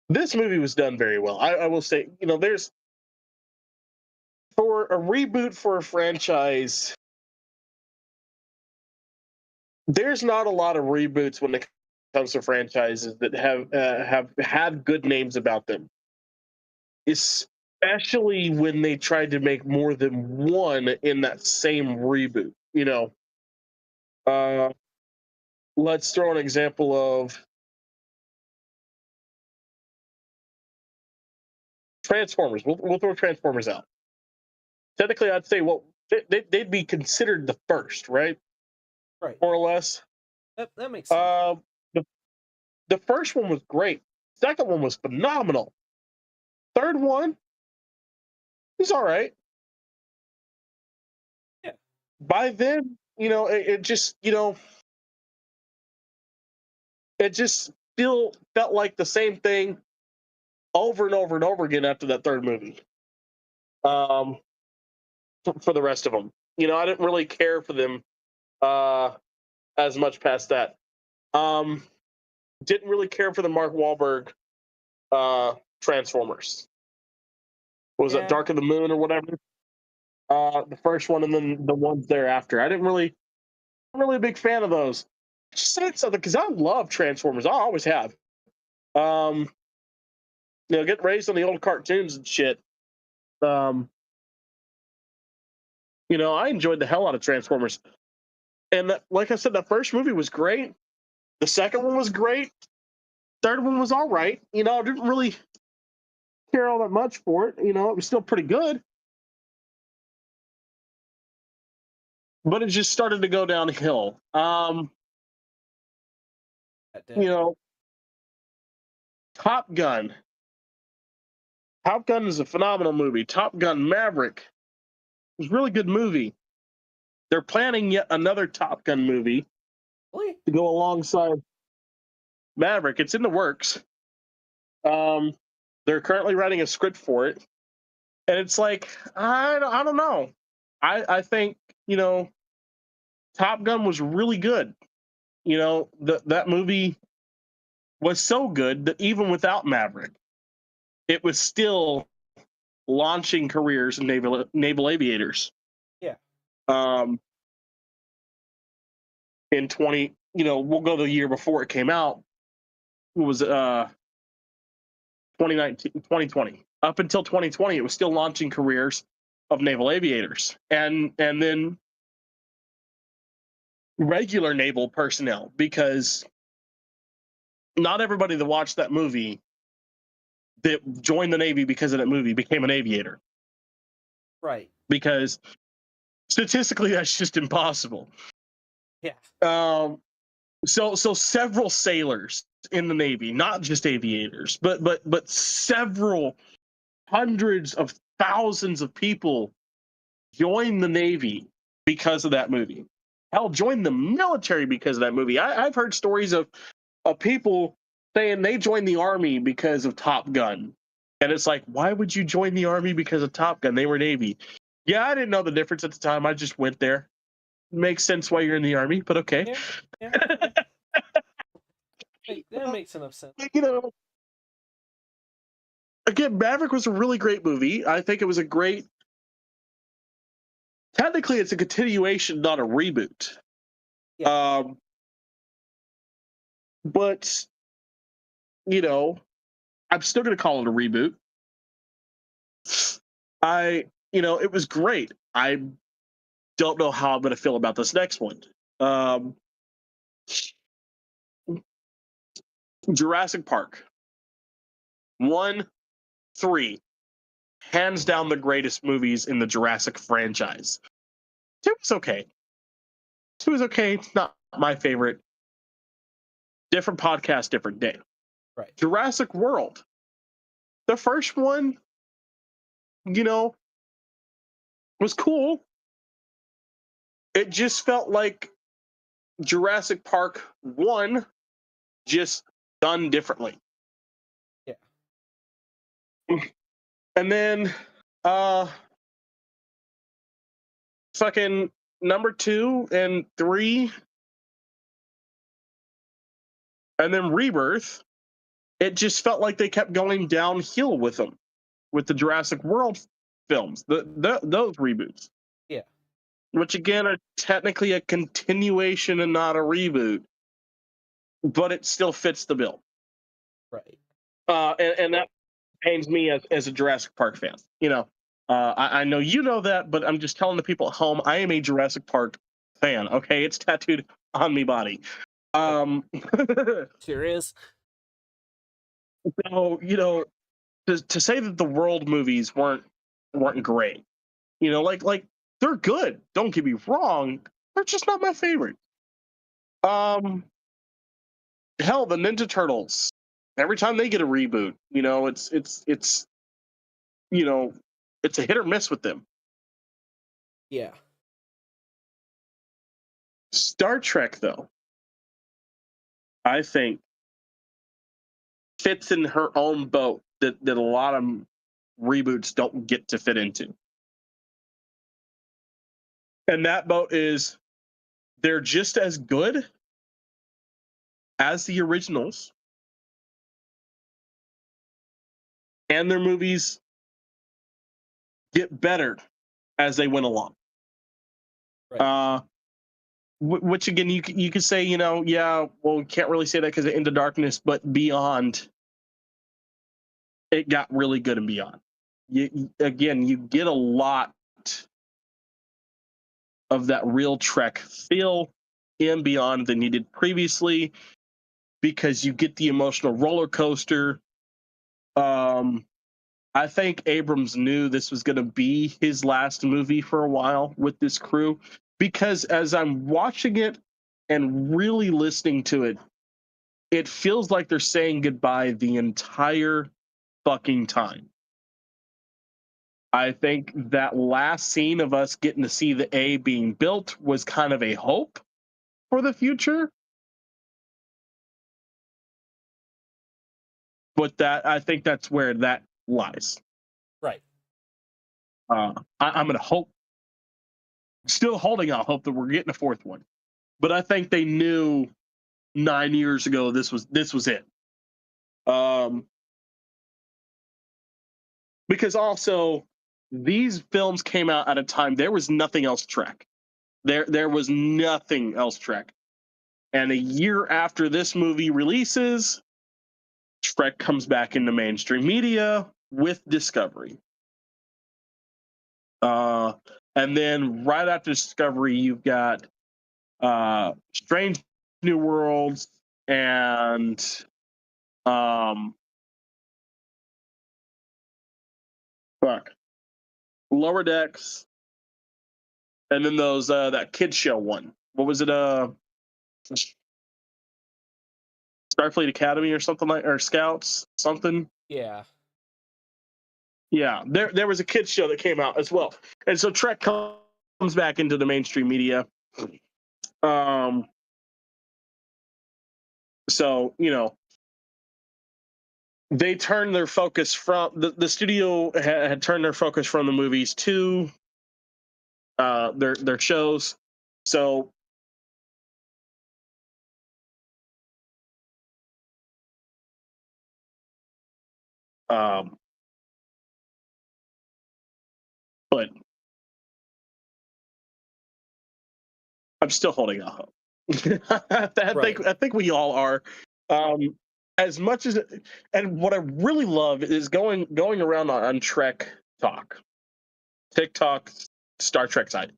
this movie was done very well. I will say, there's for a reboot for a franchise, there's not a lot of reboots when it comes to franchises that have had good names about them, especially when they tried to make more than one in that same reboot. Uh, let's throw an example of Transformers. We'll throw Transformers out. Technically, I'd say, well, they'd be considered the first, right? Right. More or less. That makes sense. The the first one was great. Second one was phenomenal. Third one was all right. Yeah. By then, it just, it just still felt like the same thing over and over and over again after that third movie. Um, for the rest of them, I didn't really care for them as much past that. Um, didn't really care for the Mark Wahlberg Transformers. What was that, Yeah. Dark of the Moon or whatever? The first one and then the ones thereafter. I'm really a big fan of those. Just saying something because I love Transformers. I always have. Um, getting raised on the old cartoons and shit. Um, I enjoyed the hell out of Transformers. And like I said, the first movie was great. The second one was great. Third one was all right. I didn't really care all that much for it. It was still pretty good. But it just started to go downhill. That You did. know, Top Gun. Top Gun is a phenomenal movie. Top Gun Maverick was a really good movie. They're planning yet another Top Gun movie Really? to go alongside Maverick. It's in the works. Um, they're currently writing a script for it, and it's like I don't know. I think Top Gun was really good. That movie was so good that even without Maverick, it was still launching careers in naval aviators. Yeah. Um, in 20, we'll go the year before it came out. It was 2019, 2020. Up until 2020, it was still launching careers of naval aviators, and then regular naval personnel, because not everybody that watched that movie that joined the Navy because of that movie became an aviator, Right. because statistically that's just impossible. Yeah. So several sailors in the Navy, not just aviators, but several hundreds of thousands of people joined the Navy because of that movie. Hell, joined the military because of that movie. I've heard stories of people saying they joined the Army because of Top Gun. And it's like, why would you join the Army because of Top Gun? They were Navy. Yeah, I didn't know the difference at the time. I just went there. Makes sense why you're in the Army, but okay. Yeah. Yeah. Yeah. That makes enough sense. you know, Again, Maverick was a really great movie. I think it was a great. Technically, it's a continuation, not a reboot. Yeah. But I'm still going to call it a reboot. It was great. I don't know how I'm going to feel about this next one. Um, Jurassic Park 1, 3, hands down the greatest movies in the Jurassic franchise. 2 is okay. 2 is okay. It's not my favorite. Different podcast, different day. Right. Jurassic World. The first one, was cool. It just felt like Jurassic Park 1 just done differently. Yeah. And then fucking number 2 and 3, and then Rebirth, it just felt like they kept going downhill with them, with the Jurassic World films, those reboots. Yeah. Which again are technically a continuation and not a reboot, but it still fits the bill. Right. And that pains me as a Jurassic Park fan. I know you know that, but I'm just telling the people at home, I am a Jurassic Park fan. Okay, it's tattooed on me body. Sure is. So to say that the World movies weren't great, like they're good. Don't get me wrong, they're just not my favorite. Hell, the Ninja Turtles. Every time they get a reboot, it's it's a hit or miss with them. Yeah. Star Trek, though, I think fits in her own boat that a lot of reboots don't get to fit into. And that boat is they're just as good as the originals, and their movies get better as they went along. Right. Which again, you could say, yeah, well, we can't really say that because of Into Darkness, but Beyond, it got really good and Beyond. You get a lot of that real Trek feel in Beyond than you did previously, because you get the emotional roller coaster. I think Abrams knew this was going to be his last movie for a while with this crew, because as I'm watching it and really listening to it, it feels like they're saying goodbye the entire fucking time. I think that last scene of us getting to see the A being built was kind of a hope for the future. But I think that's where that lies. Right. I'm going to hope, still holding out hope that we're getting a fourth one. But I think they knew 9 years ago this was it. Because also these films came out at a time there was nothing else Trek. There was nothing else Trek. And a year after this movie releases, Trek comes back into mainstream media with Discovery. And then right after Discovery, you've got Strange New Worlds and Lower Decks, and then those that kid show one. What was it? Starfleet Academy or something or Scouts something. Yeah. Yeah, there was a kids show that came out as well, and so Trek comes back into the mainstream media. So they turned their focus from the studio had turned their focus from the movies to their shows. So but I'm still holding out hope. I think we all are. As much as and what I really love is going around on Trek Talk, TikTok, Star Trek side,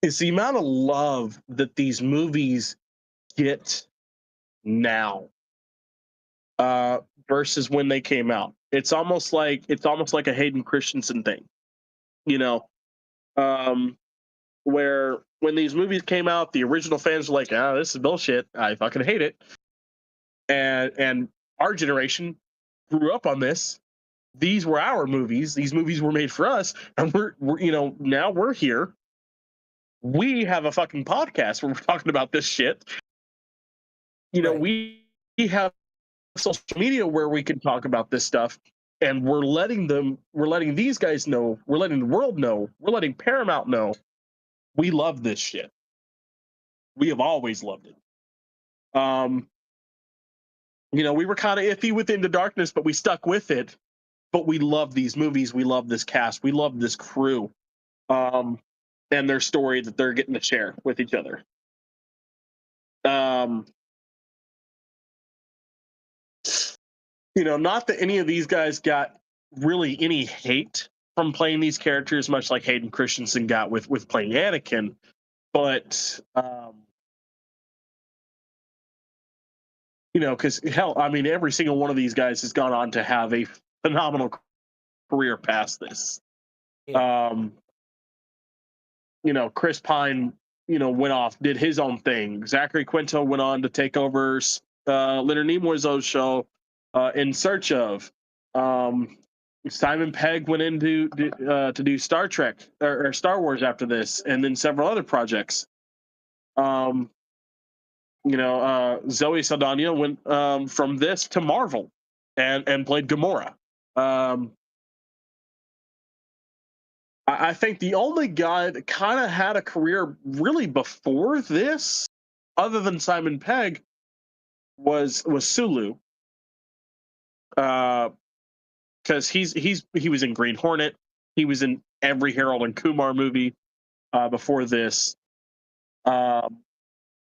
is the amount of love that these movies get now versus when they came out. It's almost like a Hayden Christensen thing, where when these movies came out, the original fans were like, this is bullshit. I fucking hate it. And our generation grew up on this. These were our movies. These movies were made for us, and we're now we're here. We have a fucking podcast where we're talking about this shit. We have social media where we can talk about this stuff, and we're letting these guys know, we're letting the world know, we're letting Paramount know, we love this shit. We have always loved it. We were kind of iffy with Into Darkness, but we stuck with it. But we love these movies. We love this cast. We love this crew, and their story that they're getting to share with each other. Not that any of these guys got really any hate from playing these characters, much like Hayden Christensen got with playing Anakin, but because hell, I mean, every single one of these guys has gone on to have a phenomenal career past this. Yeah. Chris Pine, went off, did his own thing. Zachary Quinto went on to take over Leonard Nimoy's show, In Search Of. Simon Pegg went in to do Star Trek or Star Wars after this, and then several other projects. Zoe Saldana went from this to Marvel and played Gamora. I think the only guy that kind of had a career really before this, other than Simon Pegg, was Sulu. Because he was in Green Hornet. He was in every Harold and Kumar movie before this. And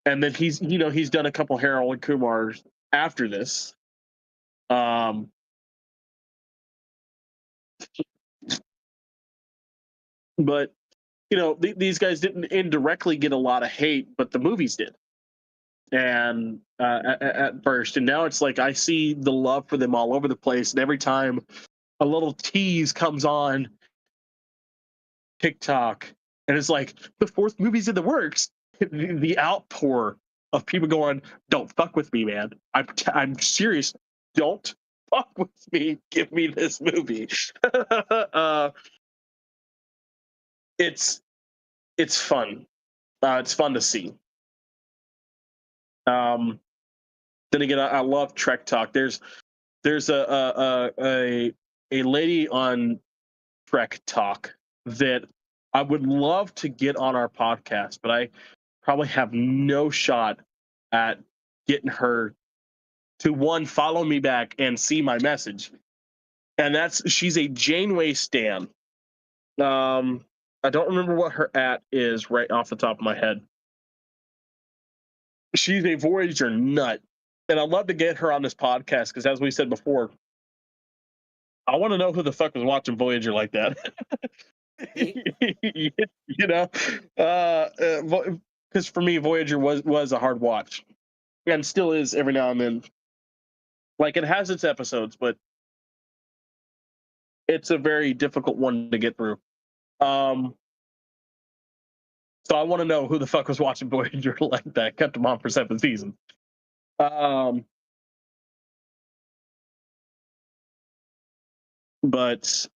then he's done a couple Harold and Kumars after this. But these guys didn't indirectly get a lot of hate, but the movies did. And at first, and now it's like I see the love for them all over the place, and every time a little tease comes on TikTok, and it's like the fourth movie's in the works, the outpour of people going, "Don't fuck with me, man. I'm serious. Don't fuck with me. Give me this movie." It's fun. It's fun to see. Then again, I love Trek Talk. There's a lady on Trek Talk that I would love to get on our podcast, but I probably have no shot at getting her to, one, follow me back and see my message. And she's a Janeway stan. I don't remember what her @ is right off the top of my head. She's a Voyager nut. And I'd love to get her on this podcast because, as we said before, I want to know who the fuck was watching Voyager like that. Because for me, Voyager was a hard watch, and still is every now and then. Like, it has its episodes, but it's a very difficult one to get through. So I want to know who the fuck was watching Voyager like that, kept them on for 7 seasons. But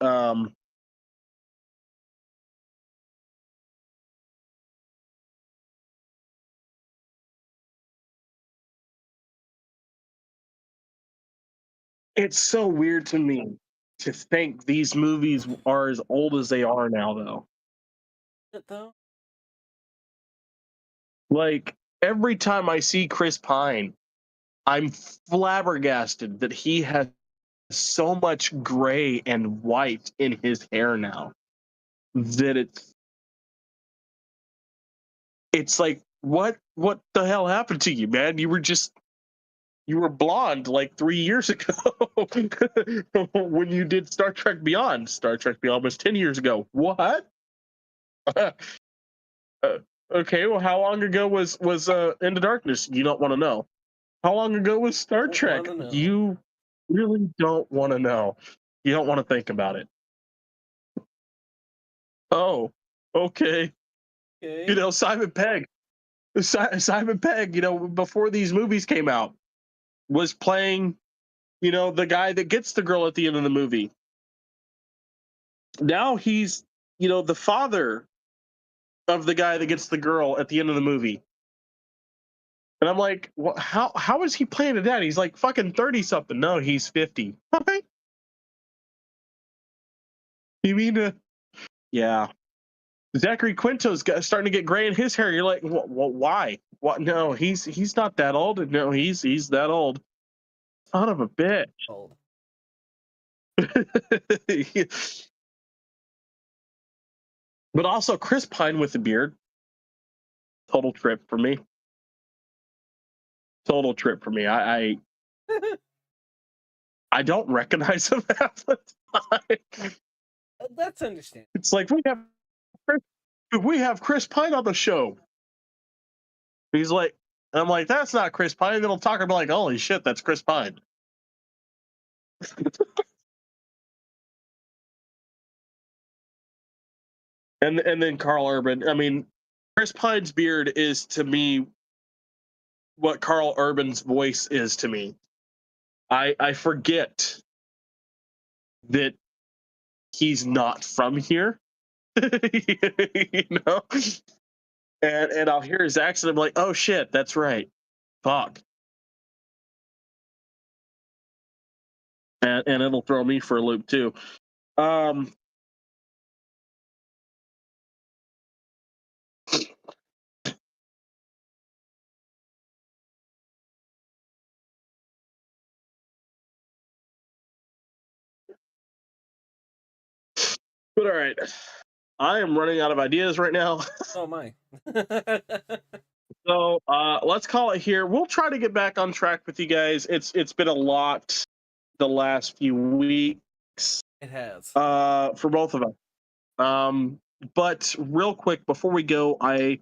it's so weird to me to think these movies are as old as they are now, though. Though. Like, every time I see Chris Pine, I'm flabbergasted that he has so much gray and white in his hair now that it's like, what the hell happened to you, man? You were blonde like 3 years ago when you did Star Trek Beyond. Star Trek Beyond was 10 years ago. What? Okay, well, how long ago was Into Darkness? You don't want to know. How long ago was Star Trek? You really don't want to know. You don't want to think about it. Oh, okay. Simon Pegg. Simon Pegg, before these movies came out, was playing, the guy that gets the girl at the end of the movie. Now he's, the father of the guy that gets the girl at the end of the movie. And I'm like, well, how is he playing a dad? He's like fucking 30 something. No, he's 50. Okay. You mean yeah. Zachary Quinto's starting to get gray in his hair. You're like, why? What? No, he's not that old. No, he's that old. Son of a bitch. Old. But also Chris Pine with the beard. Total trip for me. Total trip for me. I don't recognize him half the time. That's understandable. It's like we have Chris Pine on the show. He's like, I'm like, that's not Chris Pine. Then I'll talk about like, holy shit, that's Chris Pine. and then Carl Urban. I mean, Chris Pine's beard is to me what Carl Urban's voice is to me. I forget that he's not from here. You know? And I'll hear his accent, I'm like, oh shit, that's right. Fuck. And it'll throw me for a loop too. Um but all right. I am running out of ideas right now. Oh my. So let's call it here. We'll try to get back on track with you guys. It's been a lot the last few weeks. It has. For both of us. But real quick before we go, I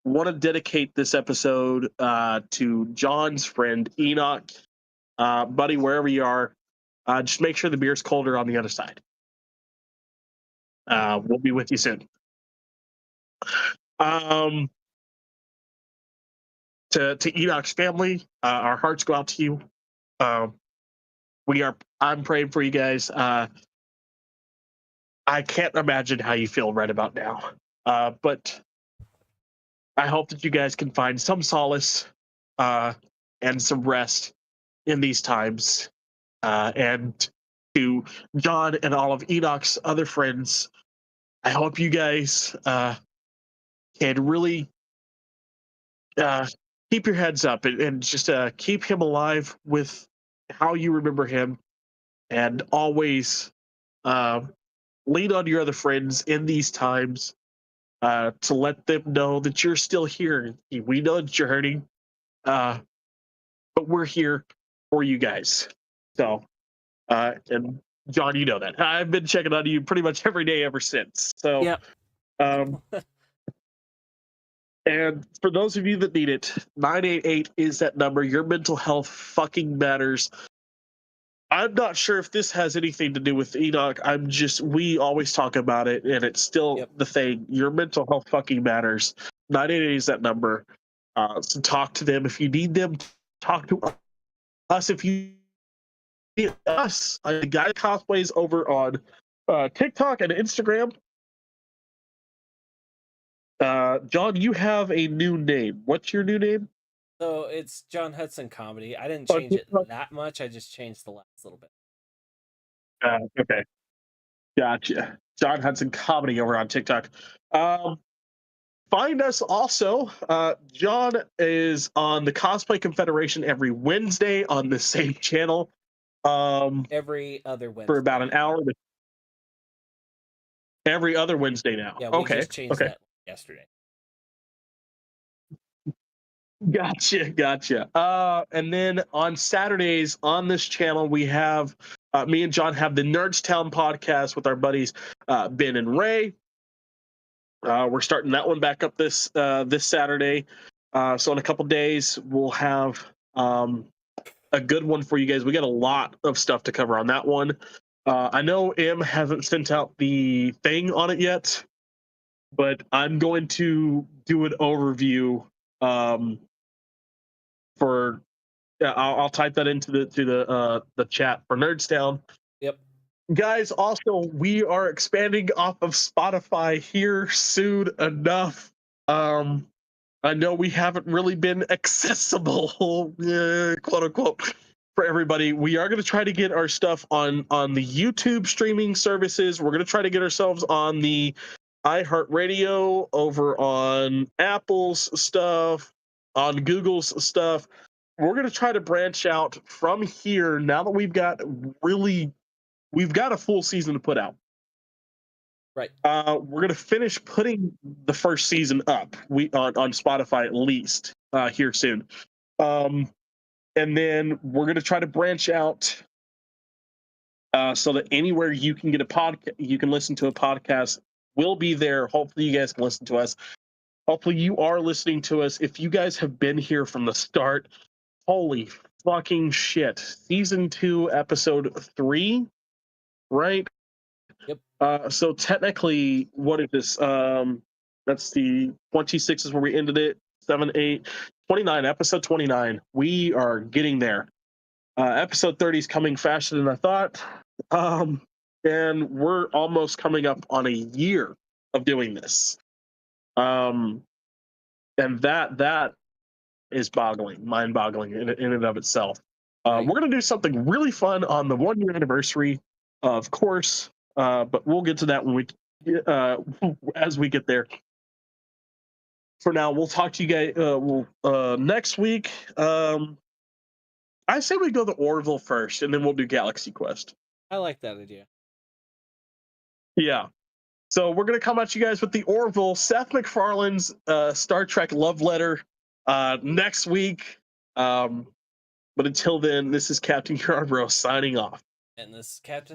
want to dedicate this episode to John's friend Enoch. Buddy, wherever you are, just make sure the beer's colder on the other side. We'll be with you soon. To Enoch's family, our hearts go out to you. I'm praying for you guys. I can't imagine how you feel right about now. But I hope that you guys can find some solace and some rest in these times. And to John and all of Enoch's other friends, I hope you guys can really keep your heads up and just keep him alive with how you remember him, and always lean on your other friends in these times to let them know that you're still here. We know that you're hurting, but we're here for you guys. So, and John, you know that. I've been checking on you pretty much every day ever since. So, Yep. And for those of you that need it, 988 is that number. Your mental health fucking matters. I'm not sure if this has anything to do with Enoch. We always talk about it, and it's still the thing. Your mental health fucking matters. 988 is that number. So talk to them if you need them. Talk to us if you need us. The guy cosplays over on TikTok and Instagram. John, you have a new name. What's your new name? So it's John Hudson Comedy. I didn't change it that much. I just changed the last little bit. Okay. Gotcha. John Hudson Comedy over on TikTok. Find us also. John is on the Cosplay Confederation every Wednesday on the same channel. Every other Wednesday. For about an hour. Every other Wednesday now. Yeah, we just changed that yesterday. Gotcha. And then on Saturdays on this channel, we have me and John have the Nerdstown podcast with our buddies Ben and Ray. We're starting that one back up this Saturday. So in a couple days, we'll have a good one for you guys. We got a lot of stuff to cover on that one. I know M hasn't sent out the thing on it yet, but I'm going to do an overview for. I'll type that into the chat for Nerdstown. Yep. Guys, also we are expanding off of Spotify here soon enough. I know we haven't really been accessible, quote unquote, for everybody. We are going to try to get our stuff on the YouTube streaming services. We're going to try to get ourselves on the iHeartRadio, over on Apple's stuff, on Google's stuff. We're going to try to branch out from here now that we've got a full season to put out. Right. We're going to finish putting the first season up on Spotify at least here soon. And then we're going to try to branch out so that anywhere you can get a podcast, you can listen to a podcast, we'll be there. Hopefully you guys can listen to us. Hopefully you are listening to us. If you guys have been here from the start, holy fucking shit. Season 2, episode 3, right? Yep. So technically, what is this? That's the 26 is where we ended it. 7, 8, 29, episode 29. We are getting there. Episode 30 is coming faster than I thought. And we're almost coming up on a year of doing this. And that is mind-boggling in and of itself. Right. We're going to do something really fun on the 1-year anniversary, of course, but we'll get to that when as we get there. For now, we'll talk to you guys next week. I say we go to Orville first, and then we'll do Galaxy Quest. I like that idea. Yeah. So we're going to come at you guys with the Orville, Seth MacFarlane's Star Trek love letter next week. But until then, this is Captain Yarbrough signing off. And this is Captain